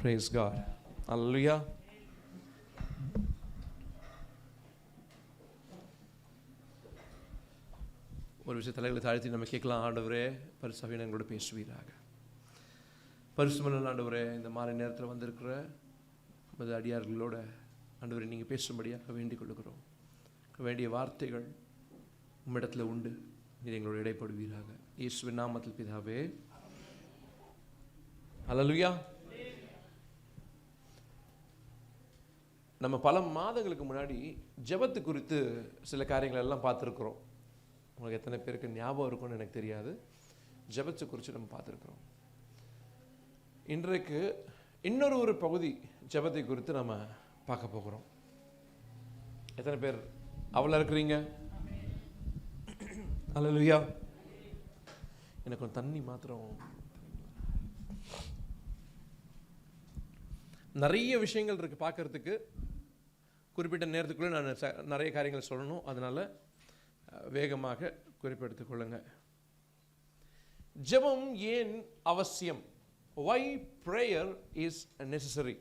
Praise God. Hallelujah. ஒரு விஷயம் தலைகளை தாழ்த்தி நம்ம கேட்கலாம். ஆண்டவரே, பரிசுத்தவான் எங்களோட பேசுவீராக. பரிசுத்தமான ஆண்டவரே, இந்த மாலை நேரத்தில் வந்திருக்கிற மது அடியார்களோட ஆண்டவரே நீங்கள் பேசும்படியாக வேண்டிக் கொள்ளுகிறோம். வேண்டிய வார்த்தைகள் உம்மிடத்தில் உண்டு. நீர் எங்களோட இடைப்படுவீராக. இயேசுவின் நாமத்தில் பிதாவே. ஹல்லேலூயா. நம்ம பல மாதங்களுக்கு முன்னாடி ஜெபத்து குறித்து சில காரியங்கள் எல்லாம் பார்த்துருக்குறோம். உங்களுக்கு எத்தனை பேருக்கு ஞாபகம் இருக்கும்னு எனக்கு தெரியாது. ஜெபத்தை குறித்து நம்ம பார்த்துருக்குறோம். இன்றைக்கு இன்னொரு பகுதி ஜெபத்தை குறித்து நம்ம பார்க்க போகிறோம். எத்தனை பேர் அவளா இருக்கிறீங்க? ஹல்லேலூயா. எனக்கு ஒரு தண்ணி மாத்திரம். நிறைய விஷயங்கள் இருக்கு பார்க்கறதுக்கு. குறிப்பிட்ட நேரத்துக்குள்ளே நான் நிறைய காரியங்கள் சொல்லணும். அதனால் வேகமாக குறிப்பெடுத்துக் கொள்ளுங்க. ஜெபம் ஏன் அவசியம்? Why prayer is necessary?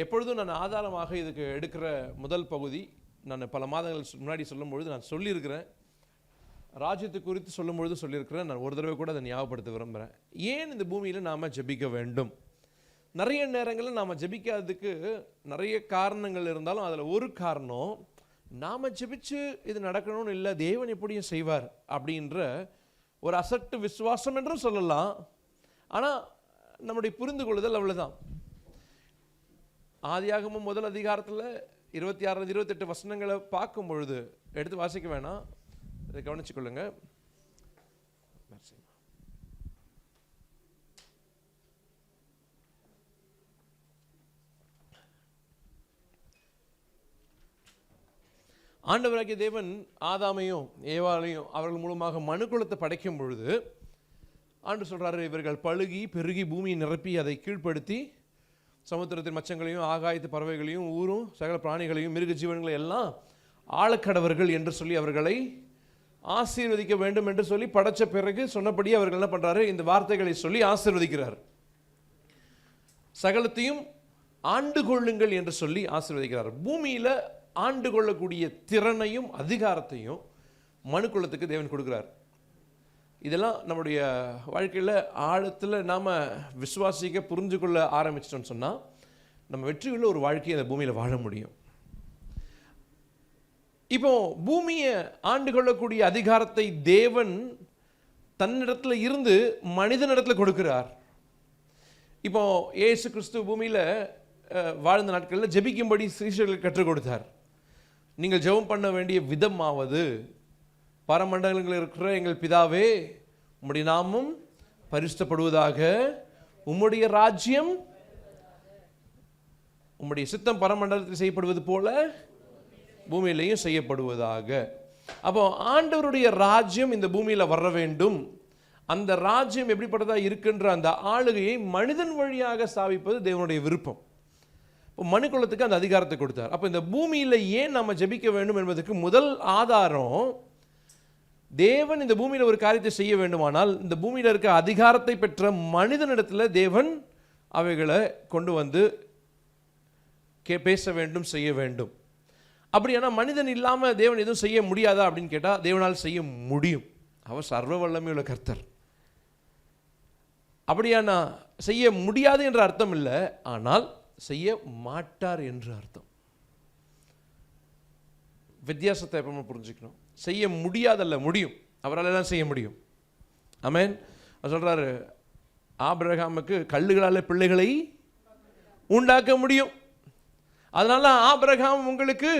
எப்பொழுதும் நான் ஆதாரமாக இதுக்கு எடுக்கிற முதல் பகுதி, நான் பல மாதங்கள் முன்னாடி சொல்லும்பொழுது நான் சொல்லியிருக்கிறேன். ராஜ்யத்தை குறித்து சொல்லும்பொழுது சொல்லியிருக்கிறேன். நான் ஒரு தடவை கூட அதை ஞாபகப்படுத்த விரும்புகிறேன். ஏன் இந்த பூமியில் நாம் ஜெபிக்க வேண்டும்? நிறைய நேரங்களில் நாம் ஜெபிக்காததுக்கு நிறைய காரணங்கள் இருந்தாலும் அதில் ஒரு காரணம், நாம் ஜெபிச்சு இது நடக்கணும்னு இல்லை, தேவன் எப்படியும் செய்வார் அப்படின்ற ஒரு அசட்டு விசுவாசம் என்றும் சொல்லலாம். ஆனால் நம்முடைய புரிந்து கொள்ளுதல் அவ்வளோதான். ஆதியாகமம் முதல் அதிகாரத்தில் 26-28 வசனங்களை பார்க்கும் பொழுது எடுத்து வாசிக்க வேணாம், இதை கவனிச்சுக்கொள்ளுங்க. ஆண்டவராகிய தேவன் ஆதாமையும் ஏவாளையும் அவர்கள் மூலமாக மனுக்குலத்தை படைக்கும் பொழுது ஆண்டு சொல்றாரு, இவர்கள் பழுகி பெருகி பூமியை நிரப்பி அதை கீழ்ப்படுத்தி சமுத்திரத்தின் மச்சங்களையும் ஆகாயத்து பறவைகளையும் ஊரும் சகல பிராணிகளையும் மிருக ஜீவன்களை எல்லாம் ஆளக்கடவர்கள் என்று சொல்லி அவர்களை ஆசீர்வதிக்க வேண்டும் என்று சொல்லி படைச்ச பிறகு சொன்னபடி அவர்கள் என்ன பண்றாரு? இந்த வார்த்தைகளை சொல்லி ஆசீர்வதிக்கிறார். சகலத்தையும் ஆண்டு கொள்ளுங்கள் என்று சொல்லி ஆசீர்வதிக்கிறார். பூமியில ஆண்டு கொள்ளக்கூடிய திறனையும் அதிகாரத்தையும் மனுக்குலத்துக்கு தேவன் கொடுக்கிறார். இதெல்லாம் நம்முடைய வாழ்க்கையில் ஆழத்தில் நாம் விசுவாசிக்க புரிஞ்சு கொள்ள ஆரம்பிச்சிட்டோம்னு சொன்னால் நம்ம வெற்றியுள்ள ஒரு வாழ்க்கையை அந்த பூமியில் வாழ முடியும். இப்போ பூமியை ஆண்டு கொள்ளக்கூடிய அதிகாரத்தை தேவன் தன்னிடத்தில் இருந்து மனிதனிடத்தில் கொடுக்கிறார். இப்போ இயேசு கிறிஸ்து பூமியில் வாழ்ந்த நாட்களில் ஜெபிக்கும்படி சீஷர்களுக்கு கற்றுக் கொடுத்தார். நீங்கள் ஜெபம் பண்ண வேண்டிய விதமாவது, பரமண்டலங்களில் இருக்கிற எங்கள் பிதாவே, உம்முடைய நாமம் பரிசுத்தப்படுவதாக, உம்முடைய ராஜ்யம், உம்முடைய சித்தம் பரமண்டலத்தில் செய்யப்படுவது போல பூமியிலையும் செய்யப்படுவதாக. அப்போ ஆண்டவருடைய ராஜ்யம் இந்த பூமியில் வர வேண்டும். அந்த ராஜ்யம் எப்படிப்பட்டதாக இருக்கின்ற அந்த ஆளுகையை மனிதன் வழியாக ஸ்தாபிப்பது தேவனுடைய விருப்பம். மனுக்குலத்துக்கு அந்த அதிகாரத்தை கொடுத்தார். அப்போ இந்த பூமியில் ஏன் நம்ம ஜெபிக்க வேண்டும் என்பதற்கு முதல் ஆதாரம், தேவன் இந்த பூமியில் ஒரு காரியத்தை செய்ய வேண்டுமானால் இந்த பூமியில் இருக்க அதிகாரத்தை பெற்ற மனிதனிடத்தில் தேவன் அவைகளை கொண்டு வந்து பேச வேண்டும், செய்ய வேண்டும். அப்படியானா மனிதன் இல்லாமல் தேவன் எதுவும் செய்ய முடியாதா அப்படின்னு கேட்டால் தேவனால் செய்ய முடியும். அவர் சர்வ வல்லமையுள்ள கர்த்தர். அப்படியானா செய்ய முடியாது என்ற அர்த்தம் இல்லை, ஆனால் செய்ய மாட்டார் என்று அர்த்தம். வித்தியாசத்தை எப்பவுமே புரிஞ்சுக்கணும். செய்ய முடியாதல்ல, முடியும். அவரால் எல்லாம் செய்ய முடியும். ஆமென். சொல்றாரு, ஆபிரகாமுக்கு கல்லுகளால் பிள்ளைகளை உண்டாக்க முடியும். அதனால ஆபிரகாம் உங்களுக்கு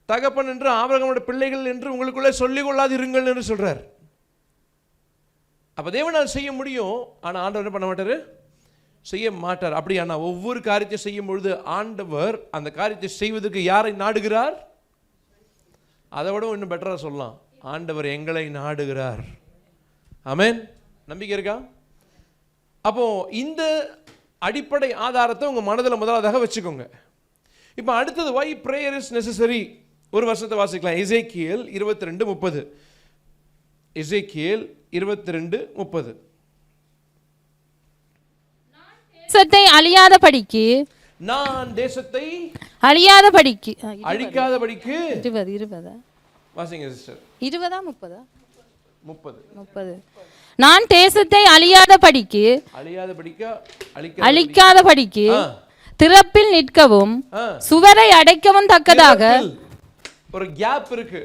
தகப்பன் என்று, ஆபிரகாமோட பிள்ளைகள் என்று உங்களுக்குள்ளே சொல்லிக் கொள்ளாது இருங்கள் என்று சொல்றார். அப்ப தேவனால் செய்ய முடியும், ஆனால் ஆண்டவர் என்ன பண்ண மாட்டாரு? செய்ய மாட்டார். அப்படியானா ஒவ்வொரு காரியத்தை செய்யும் பொழுது ஆண்டவர் அந்த காரியத்தை செய்வதற்கு யாரை நாடுகிறார்? அதை விட இன்னும் பெட்டரா சொல்லலாம், ஆண்டவர் எங்களை நாடுகிறார். ஆமென். நம்பிக்கை இருக்கா? அப்போ இந்த அடிப்படை ஆதாரத்தை உங்க மனதில் முதலாவதாக வச்சுக்கோங்க. இப்போ அடுத்தது, why prayer is necessary? ஒரு வருஷத்தை வாசிக்கலாம். எசேக்கியேல் 22:30. எசேக்கியேல் 22:30. தேசத்தை அழியாதபடிக்கு நான் தேசத்தை அழியாதபடிக்கு அழிக்காதபடிக்கு 20 வாசிங்க சிஸ்டர். 20 30 நான் தேசத்தை அழிக்காதபடிக்கு திறப்பில் நிற்கவும் சுவரை அடைக்கவும் தக்கதாக ஒரு கேப் இருக்கு.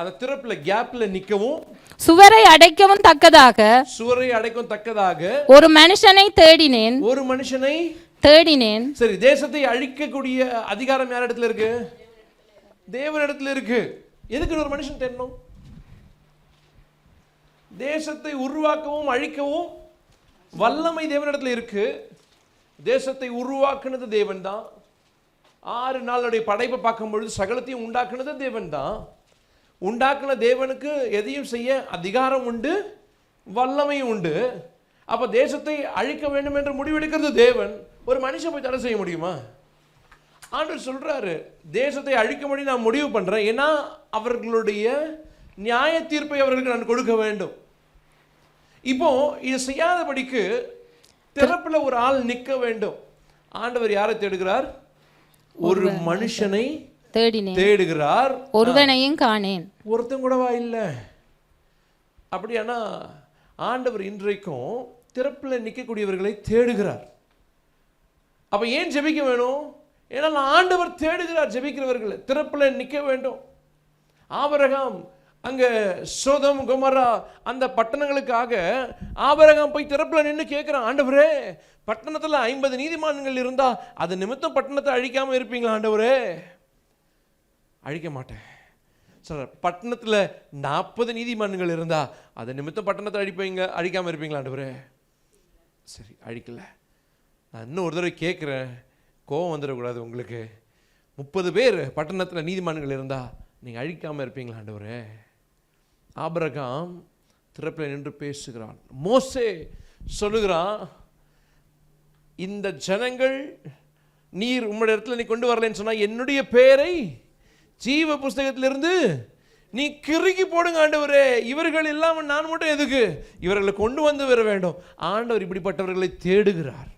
அந்த திறப்புல கேப்ல நிக்கவும் சுவரை அடைக்கவும் தக்கதாக ஒரு மனுஷனை தேடினேன். சரி, தேசத்தை அழிக்கக்கூடிய அதிகாரம் யார் இடத்துல இருக்கு? தேவன் இடத்துல இருக்கு. எதுக்கு ஒரு மனுஷன் தேடணும்? தேசத்தை உருவாக்கவும் அழிக்கவும் வல்லமை தேவனிடத்துல இருக்கு. தேசத்தை உருவாக்குனது தேவன் தான். 6 நாளுடைய படைப்பை பார்க்கும் பொழுது சகலத்தையும் உண்டாக்குனது தேவன் தான். உண்டாக்குன தேவனுக்கு எதையும் செய்ய அதிகாரம் உண்டு, வல்லமையும் உண்டு. அப்ப தேசத்தை அழிக்க வேண்டும் என்று முடிவெடுக்கிறது தேவன். ஒரு மனுஷன் போய் தடை செய்ய முடியுமா? ஆண்டவர் சொல்றாரு, தேசத்தை அழிக்கும்படி நான் முடிவு பண்றேன். ஏன்னா அவர்களுடைய நியாய தீர்ப்பை அவர்களுக்கு நான் கொடுக்க வேண்டும். இப்போ இது செய்யாதபடிக்கு திறப்புல ஒரு ஆள் நிற்க வேண்டும். ஆண்டவர் யாரை தேடுகிறார்? ஒரு மனுஷனை தேடுகிறார். ஒருவனையும் காணேன். ஒருத்தன் கூடவா இல்ல? அப்படியானா ஆண்டவர் இன்றைக்கும் திறப்புல நிற்கக்கூடியவர்களை தேடுகிறார். அப்ப ஏன் ஜெபிக்க வேணும்? ஏன்னா ஆண்டவர் தேடுகிறார் ஜெபிக்கிறவர்களை. திறப்புல நிற்க வேண்டும். ஆபிரகாம் அங்க சோதம் கொமரா அந்த பட்டணங்களுக்காக ஆபிரகாம் போய் திறப்புல நின்று கேட்கிறான், ஆண்டவரே பட்டணத்துல 50 நீதிமான்கள் இருந்தா அது நிமித்தம் பட்டணத்தை அழிக்காம இருப்பீங்களா ஆண்டவரே? அழிக்க மாட்டேன். சார், பட்டணத்துல 40 நீதிமான்கள் இருந்தா அது நிமித்தம் பட்டணத்தை அழிக்காம இருப்பீங்களா ஆண்டவரே? சரி, அழிக்கல. நான் இன்னும் ஒரு தடவை கேட்குறேன், கோபம் வந்துடக்கூடாது உங்களுக்கு. 30 பேர் பட்டணத்தில் நீதிமான்கள் இருந்தா நீங்கள் அழிக்காமல் இருப்பீங்களா ஆண்டவரே? ஆபிரகாம் திறப்பில் நின்று பேசுகிறான். மோசே சொல்லுகிறான், இந்த ஜனங்கள் நீர் உம்முடைய இடத்துல நீ கொண்டு வரலன்னு சொன்னா என்னுடைய பெயரை ஜீவ புஸ்தகத்திலிருந்து நீ கிறுக்கி போடுங்க ஆண்டவரே. இவர்கள் இல்லாமல் நான் மட்டும் எதுக்கு? இவர்களை கொண்டு வந்து வர வேண்டும். ஆண்டவர் இப்படிப்பட்டவர்களை தேடுகிறார்.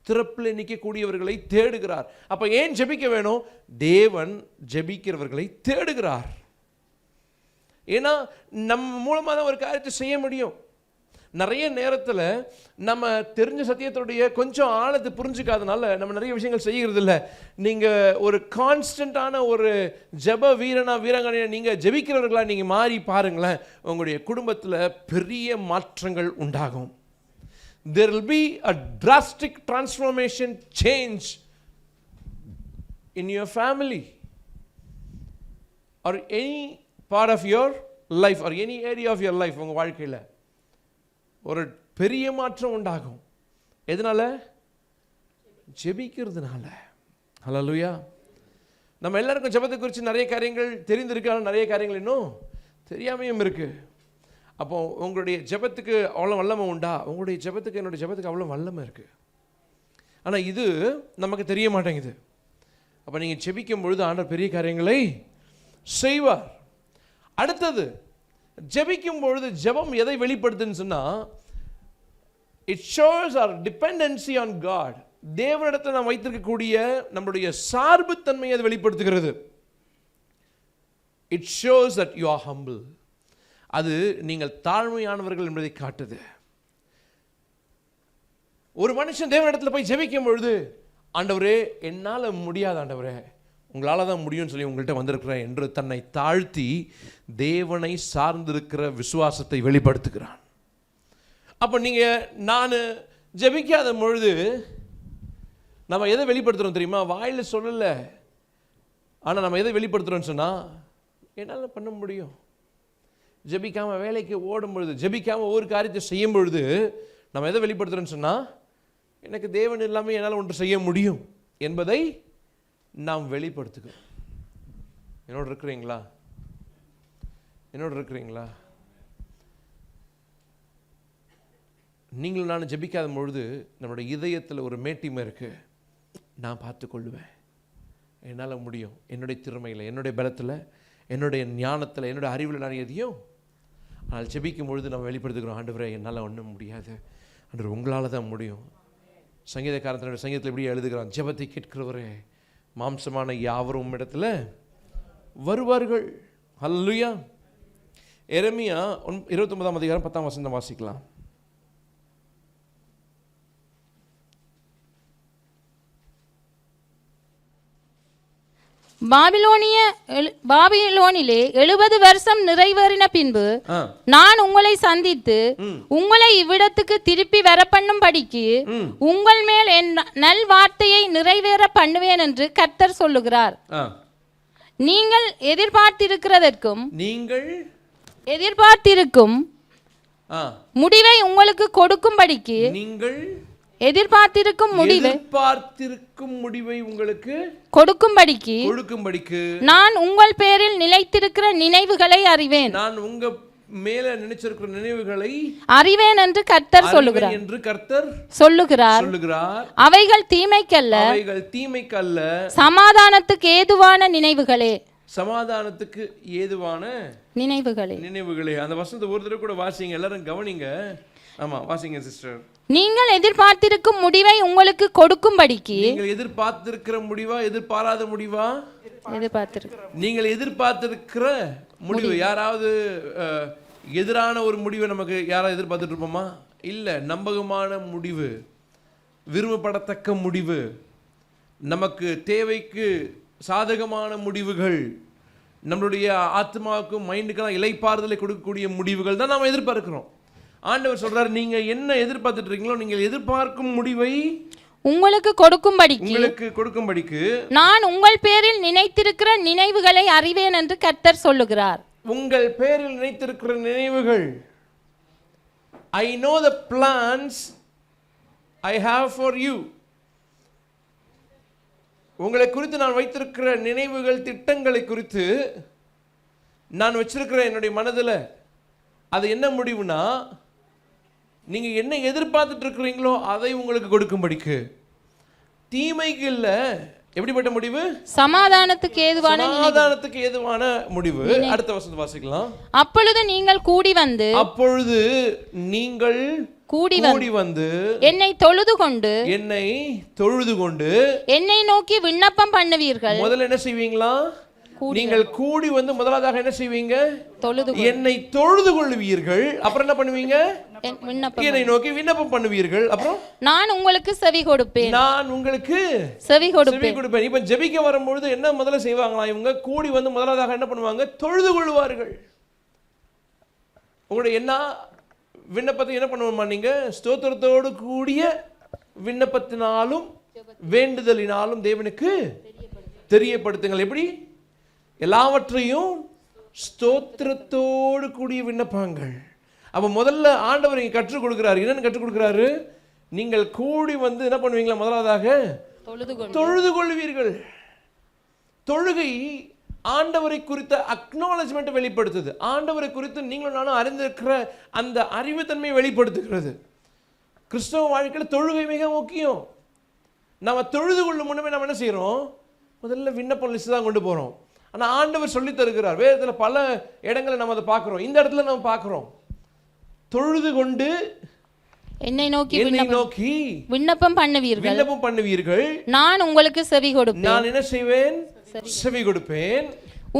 திறப்பில் நிற்கக்கூடியவர்களை தேடுகிறார். அப்ப ஏன் ஜெபிக்க வேணும்? தேவன் ஜெபிக்கிறவர்களை தேடுகிறார். ஏன்னா நம்ம மூலமா தான் ஒரு காரியத்தை செய்ய முடியும். நிறைய நேரத்தில் நம்ம தெரிஞ்ச சத்தியத்துடைய கொஞ்சம் ஆழத்தை புரிஞ்சுக்காதனால நம்ம நிறைய விஷயங்கள் செய்கிறது இல்லை. நீங்கள் ஒரு கான்ஸ்டன்டான ஒரு ஜெப வீராங்கனையா நீங்கள் ஜெபிக்கிறவர்களா நீங்கள் மாறி பாருங்களேன், உங்களுடைய குடும்பத்தில் பெரிய மாற்றங்கள் உண்டாகும். There will be a drastic transformation change in your family or any part of your life or any area of your life. உங்கள் வாழ்க்கையில் ஒரு பெரிய மாற்றம் உண்டாகும். எதனால? ஜெபிக்கிறதுனால. ஹல்லேலூயா. நம்ம எல்லாருக்கும் ஜெபத்தை குறித்து நிறைய காரியங்கள் தெரிந்திருக்கு, நிறைய காரியங்கள் இன்னும் தெரியாமையும் இருக்கு. அப்போ உங்களுடைய ஜெபத்துக்கு அவ்வளோ வல்லமை உண்டா? உங்களுடைய ஜெபத்துக்கு என்னுடைய ஜெபத்துக்கு அவ்வளோ வல்லமை இருக்குது. ஆனால் இது நமக்கு தெரிய மாட்டேங்குது. அப்போ நீங்கள் ஜெபிக்கும் பொழுது ஆண்டவர் பெரிய காரியங்களை செய்வார். அடுத்தது, ஜெபிக்கும் பொழுது ஜெபம் எதை வெளிப்படுத்துன்னு சொன்னால், it shows our dependency on God. தேவனிடத்தில் நாம் வைத்திருக்கக்கூடிய நம்முடைய சார்புத்தன்மையை அது வெளிப்படுத்துகிறது. It shows that you are humble. அது நீங்கள் தாழ்மையானவர்கள் என்பதை காட்டுது. ஒரு மனுஷன் தேவனிடத்தில் போய் ஜெபிக்கும் பொழுது, ஆண்டவரே என்னால் முடியாது ஆண்டவரே, உங்களால் தான் முடியும்னு சொல்லி உங்கள்கிட்ட வந்திருக்கிறேன் என்று தன்னை தாழ்த்தி தேவனை சார்ந்திருக்கிற விசுவாசத்தை வெளிப்படுத்துகிறான். அப்போ நீங்கள் நான் ஜெபிக்காத பொழுது நம்ம எதை வெளிப்படுத்துகிறோம் தெரியுமா? வாயில் சொல்லலை, ஆனால் நம்ம எதை வெளிப்படுத்துகிறோன்னு சொன்னால், என்னால் பண்ண முடியும். ஜெபிக்காமல் வேலைக்கு ஓடும் பொழுது, ஜெபிக்காமல் ஒவ்வொரு காரியத்தை செய்யும் பொழுது நம்ம எதை வெளிப்படுத்துகிறோன்னு சொன்னால், எனக்கு தேவன் இல்லாமல் என்னால் ஒன்று செய்ய முடியும் என்பதை நாம் வெளிப்படுத்துகிறோம். என்னோடு இருக்கிறீங்களா? என்னோடு இருக்கிறீங்களா? நீங்களும் நானும் ஜெபிக்காத பொழுது நம்மளுடைய இதயத்தில் ஒரு மேட்டிமை இருக்குது. நான் பார்த்துக்கொள்ளுவேன், என்னால் முடியும், என்னுடைய திறமையில், என்னுடைய பலத்தில், என்னுடைய ஞானத்தில், என்னுடைய அறிவில் நான் எதையும். ஆனால் ஜெபிக்கும் பொழுது நம்ம வெளிப்படுத்துகிறோம், ஆண்டவரே என்னால் ஒன்றும் முடியாது, ஆண்டவர் உங்களால் தான் முடியும். சங்கீதக்காரன் சங்கீதத்தில் இப்படி எழுதுகிறான், ஜெபத்தை கேட்கிறவரே மாம்சமான யாவரும் இடத்துல வருவார்கள். ஹல்லேலூயா. எரேமியா 29ஆம் அதிகாரம் 10ஆம் வசனம் வாசிக்கலாம். பாபிலோனிலே 70 வருஷம் நிறைவேறின பின்பு நான் உங்களை சந்தித்து உங்களை இவ்விடத்துக்கு திருப்பி வர பண்ணும்படிக்கு உங்கள் மேல் என் நல் வார்த்தையை நிறைவேற பண்ணுவேன் என்று கர்த்தர் சொல்லுகிறார். நீங்கள் எதிர்பார்த்திருக்கும் முடிவை உங்களுக்கு கொடுக்கும்படிக்கு எதிர்பார்த்திருக்கும் முடிவை உங்களுக்கு கொடுக்கும்படிக்கு நான் உங்கள் பேரில் நிலைத்திருக்கிற நினைவுகளை அறிவேன். நான் உங்க மேல நினைச்சிருக்கிற நினைவுகளை அறிவேன் என்று கர்த்தர் சொல்லுகிறார். அவைகள் தீமைக்கல்ல சமாதானத்துக்கு ஏதுவான நினைவுகளே. நினைவுகளே. அந்த வசனத்தை ஒரு தடவை கூட வாசிங்க, எல்லாரும் கவனிங்க. ஆமா, வாசிங்க சிஸ்டர். நீங்கள் எதிர்பார்த்திருக்கும் முடிவை உங்களுக்கு கொடுக்கும்படிக்கு. நீங்கள் எதிர்பார்த்திருக்கிற முடிவா, எதிர்பாராத முடிவா? நீங்கள் எதிர்பார்த்திருக்கிற முடிவு. யாராவது எதிரான ஒரு முடிவை நமக்கு யாராவது எதிர்பார்த்துட்டு இருப்போமா? இல்ல. நம்பகமான முடிவு, விரும்பப்படத்தக்க முடிவு, நமக்கு தேவைக்கு சாதகமான முடிவுகள், நம்மளுடைய ஆத்மாவுக்கும் மைண்டுக்கெல்லாம் இளைப்பாறுதலை கொடுக்கக்கூடிய முடிவுகள் தான் நாம் எதிர்பார்க்கிறோம். ஆண்டவர் சொல்றார், நீங்க என்ன எதிர்பார்த்துட்டு இருக்கீங்களோ நீங்கள் எதிர்பார்க்கும் முடிவை உங்களுக்கு கொடுக்கும்படிக்கு நான் உங்கள் பேரில் நினைத்திருக்கிற நினைவுகளை அறிவேன் என்று கர்த்தர் சொல்லுகிறார். உங்கள் பேரில் நினைத்திருக்கிற நினைவுகள், I know the plans I have for you. உங்களை குறித்து நான் வைத்திருக்கிற நினைவுகள், திட்டங்களை குறித்து நான் வச்சிருக்கிறேன் என்னுடைய மனதில். அது என்ன முடிவுனா, நீங்க என்ன எதிர்பார்த்துட்டு இருக்கிறீங்களோ அதை உங்களுக்கு கொடுக்கும்படிக்கு. தீமைக்கு இல்ல. எப்படிப்பட்ட முடிவு? சமாதானத்துக்கு ஏதுவான முடிவு. அடுத்த வசனத்தை வாசிக்கலாம். அப்பொழுது நீங்கள் கூடி வந்து என்னை தொழுது கொண்டு என்னை நோக்கி விண்ணப்பம் பண்ணுவீர்கள். முதல்ல என்ன செய்வீங்களா? நீங்கள் கூடி வந்து முதலாவதாக என்ன செய்வீங்க? என்னை தொழுது கொள்வீர்கள். அப்புறம் என்ன பண்ணுவீங்க? என்னை நோக்கி விண்ணப்பம் பண்ணுவீர்கள். அப்புறம் நான் உங்களுக்கு செவி கொடுப்பேன். இப்ப ஜெபிக்க வரும்பொழுது என்ன முதல்ல செய்வாங்களா? இவங்க கூடி வந்து முதலாவதாக என்ன பண்ணுவாங்க? தொழுது கொள்வார்கள். உங்களுடைய என்ன விண்ணப்பத்தை என்ன பண்ணுவோமா? நீங்க ஸ்தோத்திரத்தோடு கூடிய விண்ணப்பத்தினாலும் வேண்டுதலினாலும் தேவனுக்கு தெரியப்படுத்துங்கள். எப்படி? எல்லாவற்றையும் ஸ்தோத்திரத்தோடு கூடிய விண்ணப்பங்கள். அப்ப முதல்ல ஆண்டவர் இங்க கற்றுக் கொடுக்கிறார். என்னன்னு கற்றுக் கொடுக்கிறாரு? நீங்கள் கூடி வந்து என்ன பண்ணுவீங்களா? முதலாவதாக தொழுது கொள்வீர்கள். தொழுகை ஆண்டவரை குறித்த அக்னாலஜ்மெண்ட் வெளிப்படுத்துது. ஆண்டவரை குறித்து நீங்களும் நானும் அறிந்திருக்கிற அந்த அறிவுத்தன்மையை வெளிப்படுத்துகிறது. கிறிஸ்தவ வாழ்க்கையில் தொழுகை மிக முக்கியம். நம்ம தொழுது கொள்ளும் முன்னமே நம்ம என்ன செய்யறோம்? முதல்ல விண்ணப்பம் லிஸ்ட் தான் கொண்டு போறோம். ஆனா ஆண்டவர் சொல்லி தருகிறார். வேதத்தில் பல இடங்களை நம்ம அதை பார்க்கிறோம். இந்த இடத்துல நம்ம பார்க்கிறோம், தொழுது கொண்டு என்னை நோக்கி விண்ணப்பம் பண்ணுவீர்கள். நான் உங்களுக்கு செவி கொடுப்பேன். நான் என்ன செய்வேன்? செவி கொடுப்பேன்.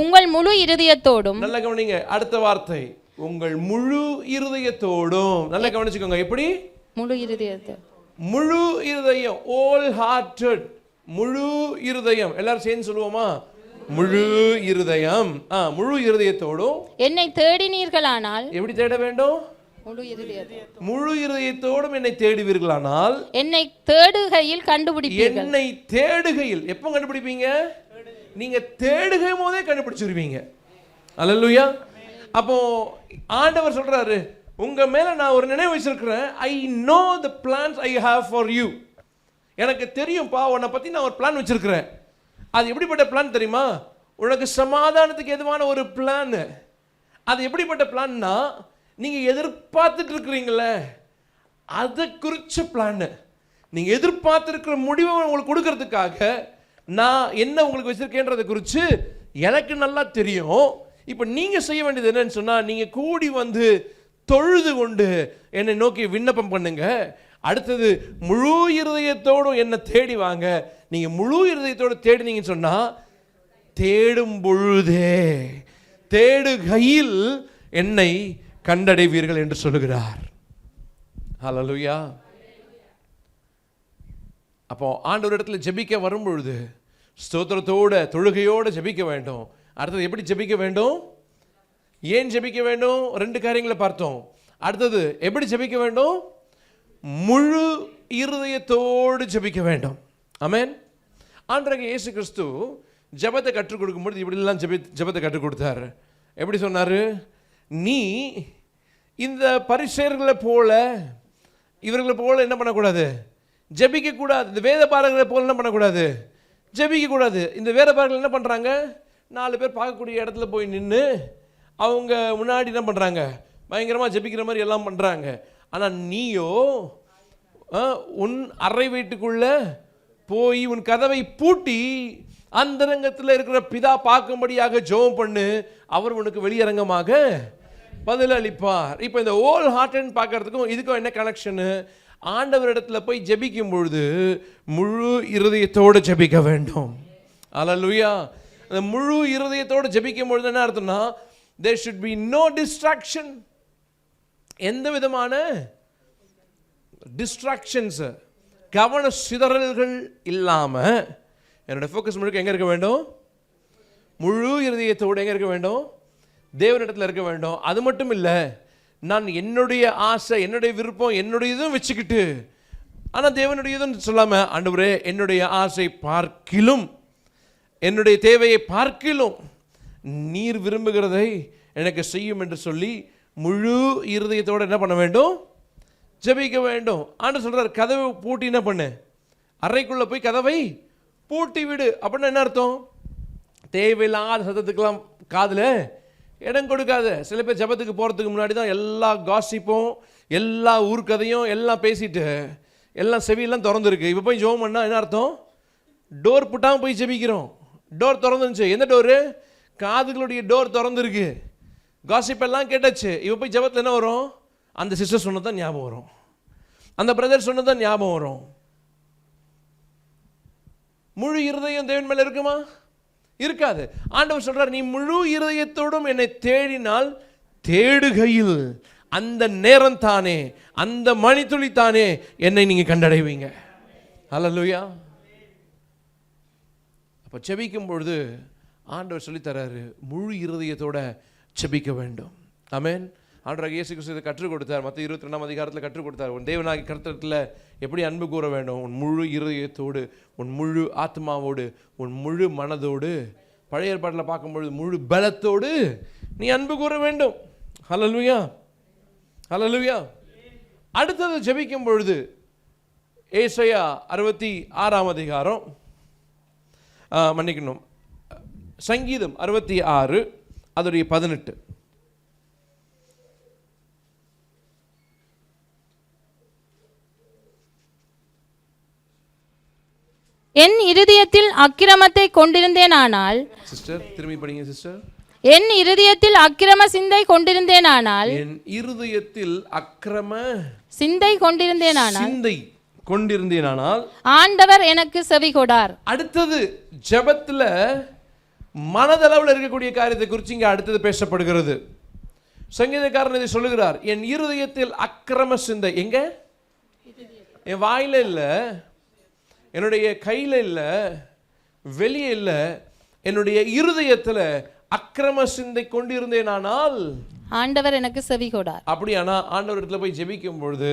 உங்கள் முழு இருதயத்தோடும். நல்ல கவனிங்க, அடுத்த வார்த்தை, உங்கள் முழு இருதயத்தோடும். நல்ல கவனிச்சுக்கோங்க. எப்படி? முழு இருதயம், all hearted. முழு இருதயம். எல்லாரும் சேர்ந்து சொல்லுவோமா? முழு இருதயம். முழு இருதயத்தோடும் என்னை தேடினீர்களானால். எப்படி தேட வேண்டும்? முழு இருதயத்தோடும் என்னை தேடுவீர்களானால் என்னை தேடுகையில் கண்டுபிடிப்பீர்கள். என்னை தேடுகையில் எப்போ கண்டுபிடிப்பீங்க? நீங்க தேடுகை போதே கண்டுபிடிச்சிருவீங்க. அல்லேலூயா. அப்போ ஆண்டவர் சொல்றாரு, உங்க மேல நான் ஒரு நினைவு வச்சிருக்கிறேன். I know the plans I have for you. எனக்கு தெரியும்பா, உன்னை பத்தி நான் ஒரு பிளான் வச்சிருக்கிறேன். அது எப்படிப்பட்ட பிளான் தெரியுமா? உனக்கு சமாதானத்துக்கு எதுவான ஒரு பிளான். அது எப்படிப்பட்ட பிளான்னா, நீங்க எதிர்பார்த்துட்டு இருக்கிறீங்களே அதை குறிச்ச பிளான். நீங்க எதிர்பார்த்திருக்கிற முடிவை உங்களுக்கு கொடுக்கறதுக்காக நான் என்ன உங்களுக்கு வச்சிருக்கேன்றதை குறித்து எனக்கு நல்லா தெரியும். இப்போ நீங்க செய்ய வேண்டியது என்னன்னு சொன்னா, நீங்க கூடி வந்து தொழுது கொண்டு என்னை நோக்கி விண்ணப்பம் பண்ணுங்க. அடுத்தது முழு இருதயத்தோடு என்ன தேடி வாங்க. நீங்க முழு இருதயத்தோடு தேடினீங்கன்னு சொன்னா, தேடும் பொழுதே தேடுகையில் என்னை கண்டடைவீர்கள் என்று சொல்லுகிறார். ஹல்லேலூயா. அப்போ ஆண்டவர் இடத்துல ஜெபிக்க வரும் பொழுது ஸ்தோத்திரத்தோட தொழுகையோடு ஜெபிக்க வேண்டும். அடுத்தது எப்படி ஜெபிக்க வேண்டும், ஏன் ஜெபிக்க வேண்டும், 2 காரியங்களை பார்த்தோம். அடுத்தது எப்படி ஜெபிக்க வேண்டும், முழு இருதயத்தோடு ஜெபிக்க வேண்டும். ஆமென். ஆண்டவராகிய இயேசு கிறிஸ்து ஜெபத்தை கற்றுக் கொடுக்கும்போது இப்படிலாம் ஜெபத்தை கற்றுக் கொடுத்தார். எப்படி சொன்னார், நீ இந்த பரிசேயர்களை போல இவர்களை போல என்ன பண்ணக்கூடாது, ஜெபிக்க கூடாது. இந்த வேத பாரகர்களை போல என்ன பண்ணக்கூடாது, ஜெபிக்க கூடாது. இந்த வேத பாரகர்கள் என்ன பண்ணுறாங்க, 4 பேர் பார்க்கக்கூடிய இடத்துல போய் நின்று அவங்க முன்னாடி என்ன பண்ணுறாங்க, பயங்கரமாக ஜெபிக்கிற மாதிரி எல்லாம் பண்ணுறாங்க. ஆனால் நீயோ உன் அறை வீட்டுக்குள்ள போய் உன் கதவை பூட்டி அந்தரங்கத்தில் இருக்கிற பிதா பார்க்கும்படியாக ஜெபம் பண்ணு, அவர் உனக்கு வெளியரங்கமாக பதில் அளிப்பார். இப்போ இந்த ஹோல் ஹார்ட்னு பார்க்கறதுக்கும் இதுக்கும் என்ன கனெக்ஷனு, ஆண்டவர் இடத்துல போய் ஜெபிக்கும் பொழுது முழு இருதயத்தோடு ஜெபிக்க வேண்டும். அல்லேலூயா. அந்த முழு இருதயத்தோடு ஜெபிக்கும் பொழுது என்ன அர்த்தம்னா, there should be no distraction. எந்த விதமான டிஸ்ட்ராக்ஷன்ஸ், கவன சிதறல்கள் இல்லாம என்னோட ஃபோக்கஸ் முழுக்க எங்க இருக்க வேண்டும், முழு இருதயத்தோடு எங்க இருக்க வேண்டும், தேவனிடத்தில் இருக்க வேண்டும். அது மட்டும் இல்லை, நான் என்னுடைய ஆசை, என்னுடைய விருப்பம், என்னுடைய இதுவும் வச்சுக்கிட்டு, ஆனால் தேவனுடைய இதுன்னு சொல்லாமல், ஆண்டவரே என்னுடைய ஆசை பார்க்கிலும் என்னுடைய தேவையை பார்க்கிலும் நீர் விரும்புகிறதை எனக்கு செய்யும் என்று சொல்லி முழு இருதயத்தோடு என்ன பண்ண வேண்டும், ஜெபிக்க வேண்டும். ஆண்டவர் சொல்றார், கதவை பூட்டி என்ன பண்ணு, அறைக்குள்ளே போய் கதவை பூட்டி விடு. அப்படின்னா என்ன அர்த்தம், தேவையில்லாத சத்தத்துக்கெல்லாம் காதில் இடம் கொடுக்காத. சில பேர் ஜெபத்துக்கு போகிறதுக்கு முன்னாடி தான் எல்லா காசிப்பும், எல்லா ஊர்க்கதையும் எல்லாம் பேசிட்டு எல்லாம் செவியெல்லாம் திறந்துருக்கு. இப்போ போய் ஜெபம் பண்ணால் என்ன அர்த்தம், டோர் புட்டாமல் போய் ஜெபிக்கிறோம். டோர் திறந்துருந்துச்சு, எந்த டோரு, காதுகளுடைய டோர் திறந்துருக்கு, காசிப்பெல்லாம் கேட்டாச்சு. இப்போ போய் ஜெபத்தில் என்ன வரும், அந்த சிஸ்டர் சொன்னதான் ஞாபகம் வரும், அந்த பிரதர் சொன்னதான் ஞாபகம் வரும். முழு இருதயம் தேவன் மேல இருக்குமா, இருக்காது. ஆண்டவர் சொல்றார், நீ முழு இருதயத்தோடும் என்னை தேடினால் தேடுகையில் அந்த நேரம் தானே, அந்த மணித்துளி தானே என்னை நீங்க கண்டடைவீங்க. அல்லேலூயா. அப்ப ஜெபிக்கும் பொழுது ஆண்டவர் சொல்லி தராரு, முழு இருதயத்தோட ஜெபிக்க வேண்டும். ஆமென். ஆண்டவராகிய இயேசு கிறிஸ்து கற்றுக் கொடுத்தார். மத்திய 22ஆம் அதிகாரத்தில் கற்றுக் கொடுத்தார், உன் தேவனாகிய கர்த்தரிடத்தில் எப்படி அன்பு கூற வேண்டும், உன் முழு இருதயத்தோடு, உன் முழு ஆத்மாவோடு, உன் முழு மனதோடு. பழைய ஏற்பாட்டில் பார்க்கும்பொழுது முழு பலத்தோடு நீ அன்பு கூற வேண்டும். ஹல்லேலூயா, ஹல்லேலூயா. அடுத்தது ஜெபிக்கும் பொழுது ஏசாயா 66ஆம் அதிகாரம், மன்னிக்கணும், சங்கீதம் 66 அதோடைய 18. என் இருதயத்தில் அக்கிரமத்தை கொண்டிருந்தேனானால், சிஸ்டர் திரும்பி படிங்க சிஸ்டர். என் இருதயத்தில் அக்கிரம சிந்தை கொண்டிருந்தேனானால், என் இருதயத்தில் அக்கிரம சிந்தை கொண்டிருந்தேனானால், சிந்தை கொண்டிருந்தேனானால் ஆண்டவர் எனக்கு செவி கொடார். அடுத்தது ஜெபத்துல மனதளவில் இருக்கக்கூடிய காரியத்தை குறித்து இங்க அடுத்தது பேசப்படுகிறது. சங்கீதக்காரன் இதை சொல்லுகிறார், என் இருதயத்தில் அக்கிரம சிந்தை. எங்க, என் வாயில இல்ல, என்னுடைய கையில் இல்லை, வெளியே இல்லை, என்னுடைய இருதயத்தில் அக்கிரம சிந்தை கொண்டிருந்தேனானால் ஆண்டவர் எனக்கு செவி கொடார். அப்படியானா ஆண்டவர் இடத்துல போய் ஜெபிக்கும் பொழுது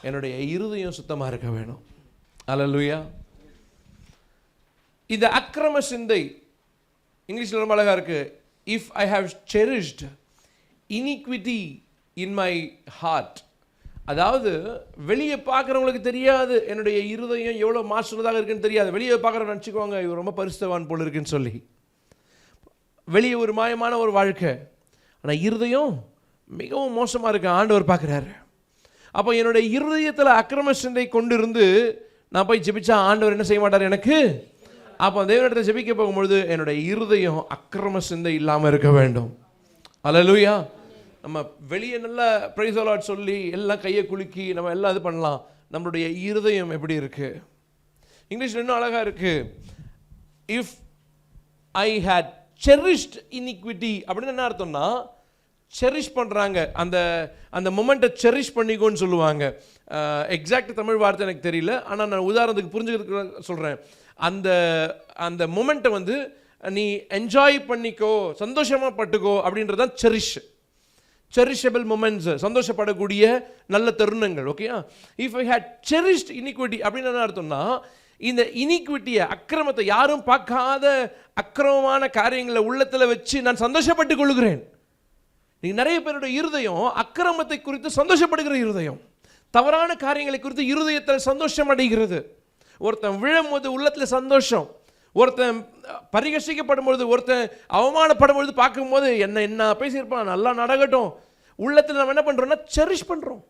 என்னுடைய இருதயம் சுத்தமாக இருக்க வேணும். அல்லேலூயா. இந்த அக்கிரம சிந்தை இங்கிலீஷில் ரொம்ப அழகாக இருக்கு, if I have cherished iniquity in my heart. அதாவது வெளியே பார்க்குறவங்களுக்கு தெரியாது என்னுடைய இருதயம் எவ்வளோ மாசுள்ளதாக இருக்குன்னு தெரியாது. வெளியே பார்க்குறவங்க நினச்சிக்குவாங்க இவர் ரொம்ப பரிசுத்தவான் போல இருக்குன்னு சொல்லி, வெளியே ஒரு மாயமான ஒரு வாழ்க்கை, ஆனால் இருதயம் மிகவும் மோசமாக இருக்கு, ஆண்டவர் பார்க்குறாரு. அப்போ என்னுடைய இருதயத்தில் அக்கிரம சிந்தை கொண்டு இருந்து நான் போய் ஜெபிச்சா ஆண்டவர் என்ன செய்ய மாட்டார் எனக்கு. அப்போ தேவனிடத்தில் ஜெபிக்க போகும்பொழுது என்னுடைய இருதயம் அக்கிரம சிந்தை இல்லாமல் இருக்க வேண்டும். அல்லேலூயா. நம்ம வெளியே நல்லா பிரைஸ் தி லார்ட் சொல்லி எல்லாம் கையை குலுக்கி நம்ம எல்லாம் இது பண்ணலாம், நம்மளுடைய இருதயம் எப்படி இருக்கு. இங்கிலீஷ்ல இன்னும் அழகா இருக்கு, if I had cherished iniquity அப்படின்னு என்ன அர்த்தம்னா, செரிஷ் பண்ணுறாங்க, அந்த அந்த மொமெண்ட்டை செரிஷ் பண்ணிக்கோன்னு சொல்லுவாங்க. எக்ஸாக்ட் தமிழ் வார்த்தை எனக்கு தெரியல, ஆனால் நான் உதாரணத்துக்கு புரிஞ்சுக்கிறதுக்கு சொல்கிறேன். அந்த அந்த மொமெண்ட்டை வந்து நீ என்ஜாய் பண்ணிக்கோ, சந்தோஷமாக பட்டுக்கோ அப்படின்றதான் செரிஷ், செரிஷபிள் மொமெண்ட்ஸ், சந்தோஷப்படக்கூடிய நல்ல தருணங்கள். ஓகேயா. If I had cherished iniquity அப்படின்னு என்ன அர்த்தம்னா, இந்த இனிக்விட்டியை, அக்கிரமத்தை, யாரும் பார்க்காத அக்கிரமமான காரியங்களை உள்ளத்தில் வச்சு நான் சந்தோஷப்பட்டு கொள்கிறேன். நீங்க நிறைய பேருடைய இருதயம் அக்கிரமத்தை குறித்து சந்தோஷப்படுகிற இருதயம், தவறான காரியங்களை குறித்து இருதயத்தில் சந்தோஷம் அடைகிறது. ஒருத்தன் விழும்போது உள்ளத்தில் சந்தோஷம், ஒருத்தன் பரிகசிக்கப்படும் பொழுது, ஒருத்தன் அவமானப்படும் பொழுது பார்க்கும்போது என்ன பேசியிருப்பான், நல்லா நடக்கட்டும், உள்ளத்தில் நம்ம என்ன பண்றோம்னா செரிஷ் பண்றோம்.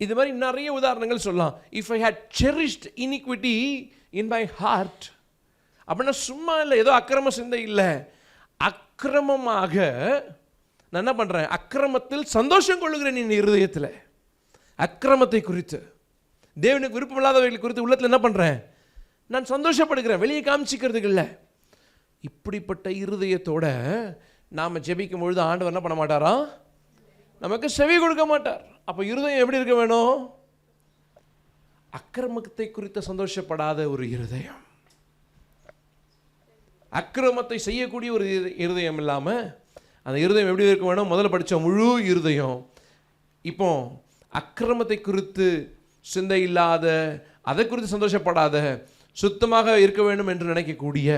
இது மாதிரி நிறைய உதாரணங்கள் சொல்லலாம். If I had cherished iniquity in my heart அப்படின்னா சும்மா இல்லை, ஏதோ அக்கிரம சிந்தை இல்லை, அக்கிரமமாக நான் என்ன பண்றேன், அக்கிரமத்தில் சந்தோஷம் கொள்ளுகிறேன். என் இருதயத்தில் அக்கிரமத்தை குறித்து, தேவனுக்கு விருப்பமில்லாதவைகளை குறித்து உள்ளத்தில் என்ன பண்றேன், நான் சந்தோஷப்படுகிறேன், வெளியே காமிச்சிக்கிறதுக்கு இல்லை. இப்படிப்பட்ட இருதயத்தோட நாம ஜெபிக்கும் பொழுது ஆண்டவர் என்ன பண்ண மாட்டாரா, நமக்கு செவி கொடுக்க மாட்டார். அப்போ இருதயம் எப்படி இருக்க வேணும், அக்கிரமத்தை குறித்து சந்தோஷப்படாத ஒரு இருதயம், அக்கிரமத்தை செய்யக்கூடிய ஒரு இருதயம் இல்லாம அந்த இருதயம் எப்படி இருக்க வேணும், முதல்ல படிச்ச முழு இருதயம். இப்போ அக்கிரமத்தை குறித்து சிந்தை இல்லாத, அதை குறித்து சந்தோஷப்படாத, சுத்தமாக இருக்க வேண்டும் என்று நினைக்கக்கூடிய,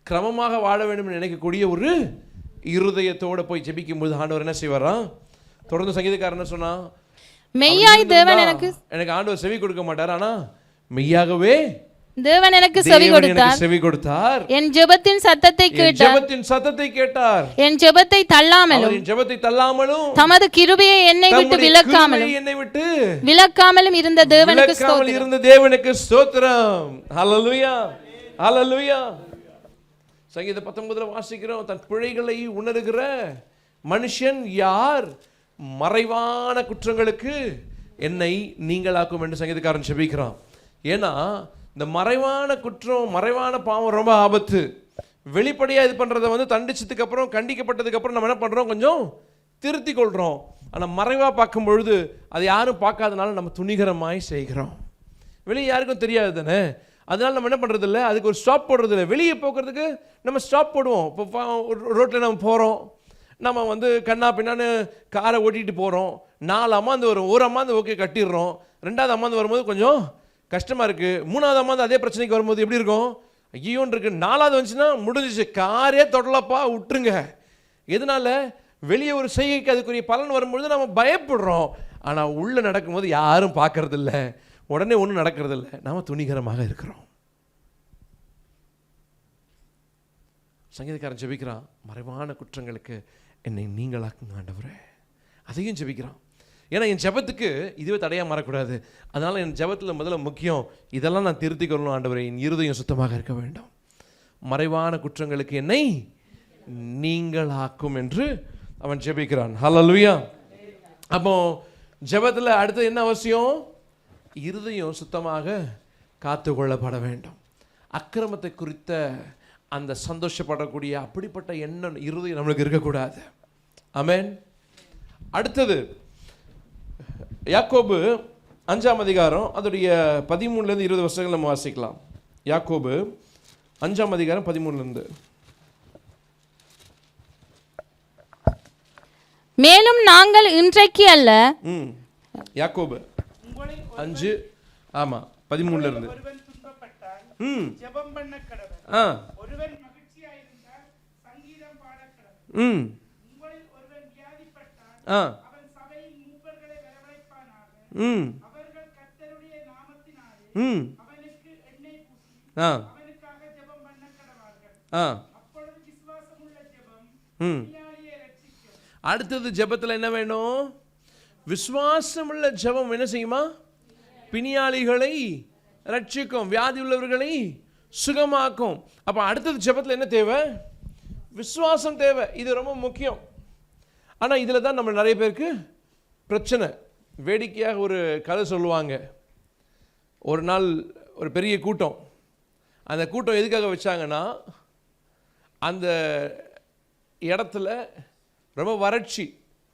கிரமமாக வாழ வேண்டும் என்று நினைக்கக்கூடிய ஒரு இருதயத்தோட போய் ஜெபிக்கும் போது ஆண்டவர் என்ன செய்வாரா, தொடர்ந்து சங்கீதக்காரன் என்ன சொன்னா, மெய்யாய் தேவன் எனக்கு ஆண்டவர் செவி கொடுக்க மாட்டார், ஆனா மெய்யாகவே தேவன் எனக்கு செவி கொடுத்தார், என் ஜெபத்தின் சத்தத்தை கேட்டார், என் ஜெபத்தை தள்ளாமலும் தமது கிருபையை என்னை விட்டு விலக்காமலும் இருந்த தேவனுக்கு ஸ்தோத்திரம். ஹல்லேலூயா, ஹல்லேலூயா. சங்கீதம் 19 வாசிக்கிறோம், தன் பிழைகளை உணர்கிற மனுஷன் யார், மறைவான குற்றங்களுக்கு என்னை நீங்களாக்கும் என்று சங்கீதக்காரன் ஜெபிக்கிறான். ஏன்னா இந்த மறைவான குற்றம், மறைவான பாவம் ரொம்ப ஆபத்து. வெளிப்படையாக இது பண்ணுறதை வந்து தண்டிச்சதுக்கு அப்புறம், கண்டிக்கப்பட்டதுக்கு அப்புறம் நம்ம என்ன பண்ணுறோம், கொஞ்சம் திருத்தி கொள்கிறோம். ஆனால் மறைவாக பார்க்கும் பொழுது அது யாரும் பார்க்காதனால நம்ம துணிகரமாய் செய்கிறோம். வெளியே யாருக்கும் தெரியாது தானே, அதனால நம்ம என்ன பண்ணுறது இல்லை, அதுக்கு ஒரு ஸ்டாப் போடுறது இல்லை. வெளியே போக்குறதுக்கு நம்ம ஸ்டாப் போடுவோம். இப்போ ரோட்டில் நம்ம போகிறோம், நம்ம வந்து கண்ணா பின்னான்னு காரை ஓட்டிகிட்டு போகிறோம், 4 அம்மாந்து வரும், ஒரு அம்மாந்து ஓகே கட்டிடுறோம், 2வது அம்மாந்து வரும்போது கொஞ்சம் கஷ்டமாக இருக்குது, 3வது அம்மாந்து அதே பிரச்சனைக்கு வரும்போது எப்படி இருக்கும், ஐயோன்னு இருக்குது, 4வது வந்துச்சுன்னா முடிஞ்சிச்சு, காரே தொடலப்பா விட்டுருங்க. எதனால, வெளியே ஒரு செய்கைக்கு அதுக்குரிய பலன் வரும்பொழுது நம்ம பயப்படுறோம். ஆனால் உள்ளே நடக்கும்போது யாரும் பார்க்கறது இல்லை, உடனே ஒன்றும் நடக்கிறது இல்லை, நாம் துணிகரமாக இருக்கிறோம். சங்கீதக்காரன் ஜெபிக்கிறான், மறைவான குற்றங்களுக்கு என்னை நீங்களாக்குங்க ஆண்டவரே, அதையும் ஜெபிக்கிறான். ஏன்னா என் ஜெபத்துக்கு இதுவே தடையாக மாறக்கூடாது. அதனால் என் ஜெபத்தில் முதல்ல முக்கியம், இதெல்லாம் நான் திருத்திக் கொள்ளணும் ஆண்டவரே, என் இருதயம் சுத்தமாக இருக்க வேண்டும், மறைவான குற்றங்களுக்கு என்னை நீங்களாக்கும் என்று அவன் ஜெபிக்கிறான். ஹல்லேலூயா. அப்போ ஜெபத்தில் அடுத்து என்ன அவசியம், இருதயம் சுத்தமாக காத்து கொள்ளப்பட வேண்டும். அக்கிரமத்தை குறித்த அந்த சந்தோஷப்படக்கூடிய அப்படிப்பட்ட எண்ணம் இருதயம் நம்மளுக்கு இருக்கக்கூடாது. ஆமென். அடுத்தது யாக்கோபு 5ஆம் அதிகாரம், அதோடைய 13லேருந்து 20 வருஷங்கள் நம்ம வாசிக்கலாம். யாக்கோபு 5ஆம் அதிகாரம் 13லேருந்து. மேலும் நாங்கள் இன்றைக்கு அல்ல, யாக்கோபு 5 ஆமா 13லேருந்து. ஜெபம் பண்ண கடவன், ஒருவன் மகிழ்ச்சியாயிருந்தால் சங்கீதம் பாட கடவன், உங்களில் ஒருவன் வியாதிப்பட்டால் அவன் சபையின் மூப்பர்களை வரவழைப்பானாக, அவர்கள் கர்த்தருடைய நாமத்தினாலே அவனுக்கு எண்ணெய் பூசி அவனுக்காக ஜெபம் பண்ண கடவார்கள், அப்பொழுது விசுவாசமுள்ள ஜெபம் பிணியாளியை ரட்சிக்கும். அடுத்தது ஜெபத்தில் என்ன வேணும், விசுவாசமுள்ள ஜெபம் என்ன செய்யுமா, பிணியாளிகளை ரட்சிக்கும், வியாதி உள்ளவர்களை சுகமாக்கும். அப்போ அடுத்தது ஜெபத்தில் என்ன தேவை, விசுவாசம் தேவை. இது ரொம்ப முக்கியம். ஆனால் இதில் தான் நம்ம நிறைய பேருக்கு பிரச்சனை. வேடிக்கையாக ஒரு கதை சொல்லுவாங்க. ஒரு நாள் ஒரு பெரிய கூட்டம். அந்த கூட்டம் எதுக்காக வச்சாங்கன்னா, அந்த இடத்துல ரொம்ப வறட்சி,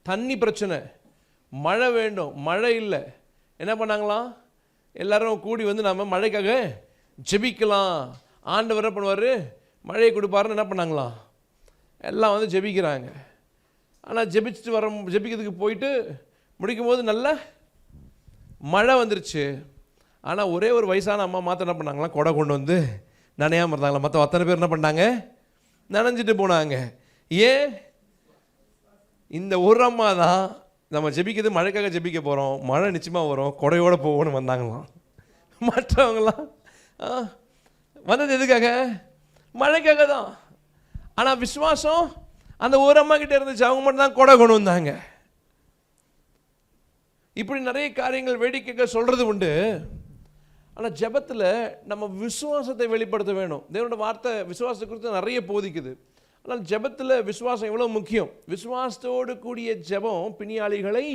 தண்ணி பிரச்சனை, மழை வேண்டும், மழை இல்லை. என்ன பண்ணாங்களாம், எல்லாரும் கூடி வந்து நம்ம மழைக்காக ஜெபிக்கலாம், ஆண்டவர் என்ன பண்ணுவார், மழையை கொடுப்பாருன்னு என்ன பண்ணாங்களாம், எல்லாம் வந்து ஜெபிக்கிறாங்க. ஆனால் ஜெபிக்கிறதுக்கு போயிட்டு முடிக்கும் போது நல்ல மழை வந்துருச்சு. ஆனால் ஒரே ஒரு வயசான அம்மா மாற்ற என்ன பண்ணாங்களாம், கொடை கொண்டு வந்து நனையாமல் இருந்தாங்களா. மற்ற அத்தனை பேர் என்ன பண்ணாங்க, நனைஞ்சிட்டு போனாங்க. ஏன்? இந்த ஒரு அம்மா தான் நம்ம ஜெபிக்கிறது மழைக்காக ஜெபிக்க போகிறோம், மழை நிச்சயமாக வரும், கொடையோடு போகணும்னு வந்தாங்களாம். மற்றவங்களாம் வந்தது எதுக்காக, மழைக்காக தான். ஆனால் விசுவாசம் அந்த ஒரு அம்மா கிட்ட இருந்துச்சு, அவங்க மட்டும் தான் கொடை கொண்டு வந்தாங்க. இப்படி நிறைய காரியங்கள் வேடிக்கையாக சொல்கிறது உண்டு. ஆனால் ஜெபத்தில் நம்ம விசுவாசத்தை வெளிப்படுத்த வேணும். தேவனோட வார்த்தை விசுவாசத்தை குறித்து நிறைய போதிக்குது. ஆனால் ஜெபத்தில் விசுவாசம் எவ்வளோ முக்கியம். விசுவாசத்தோடு கூடிய ஜெபம் பிணியாளிகளை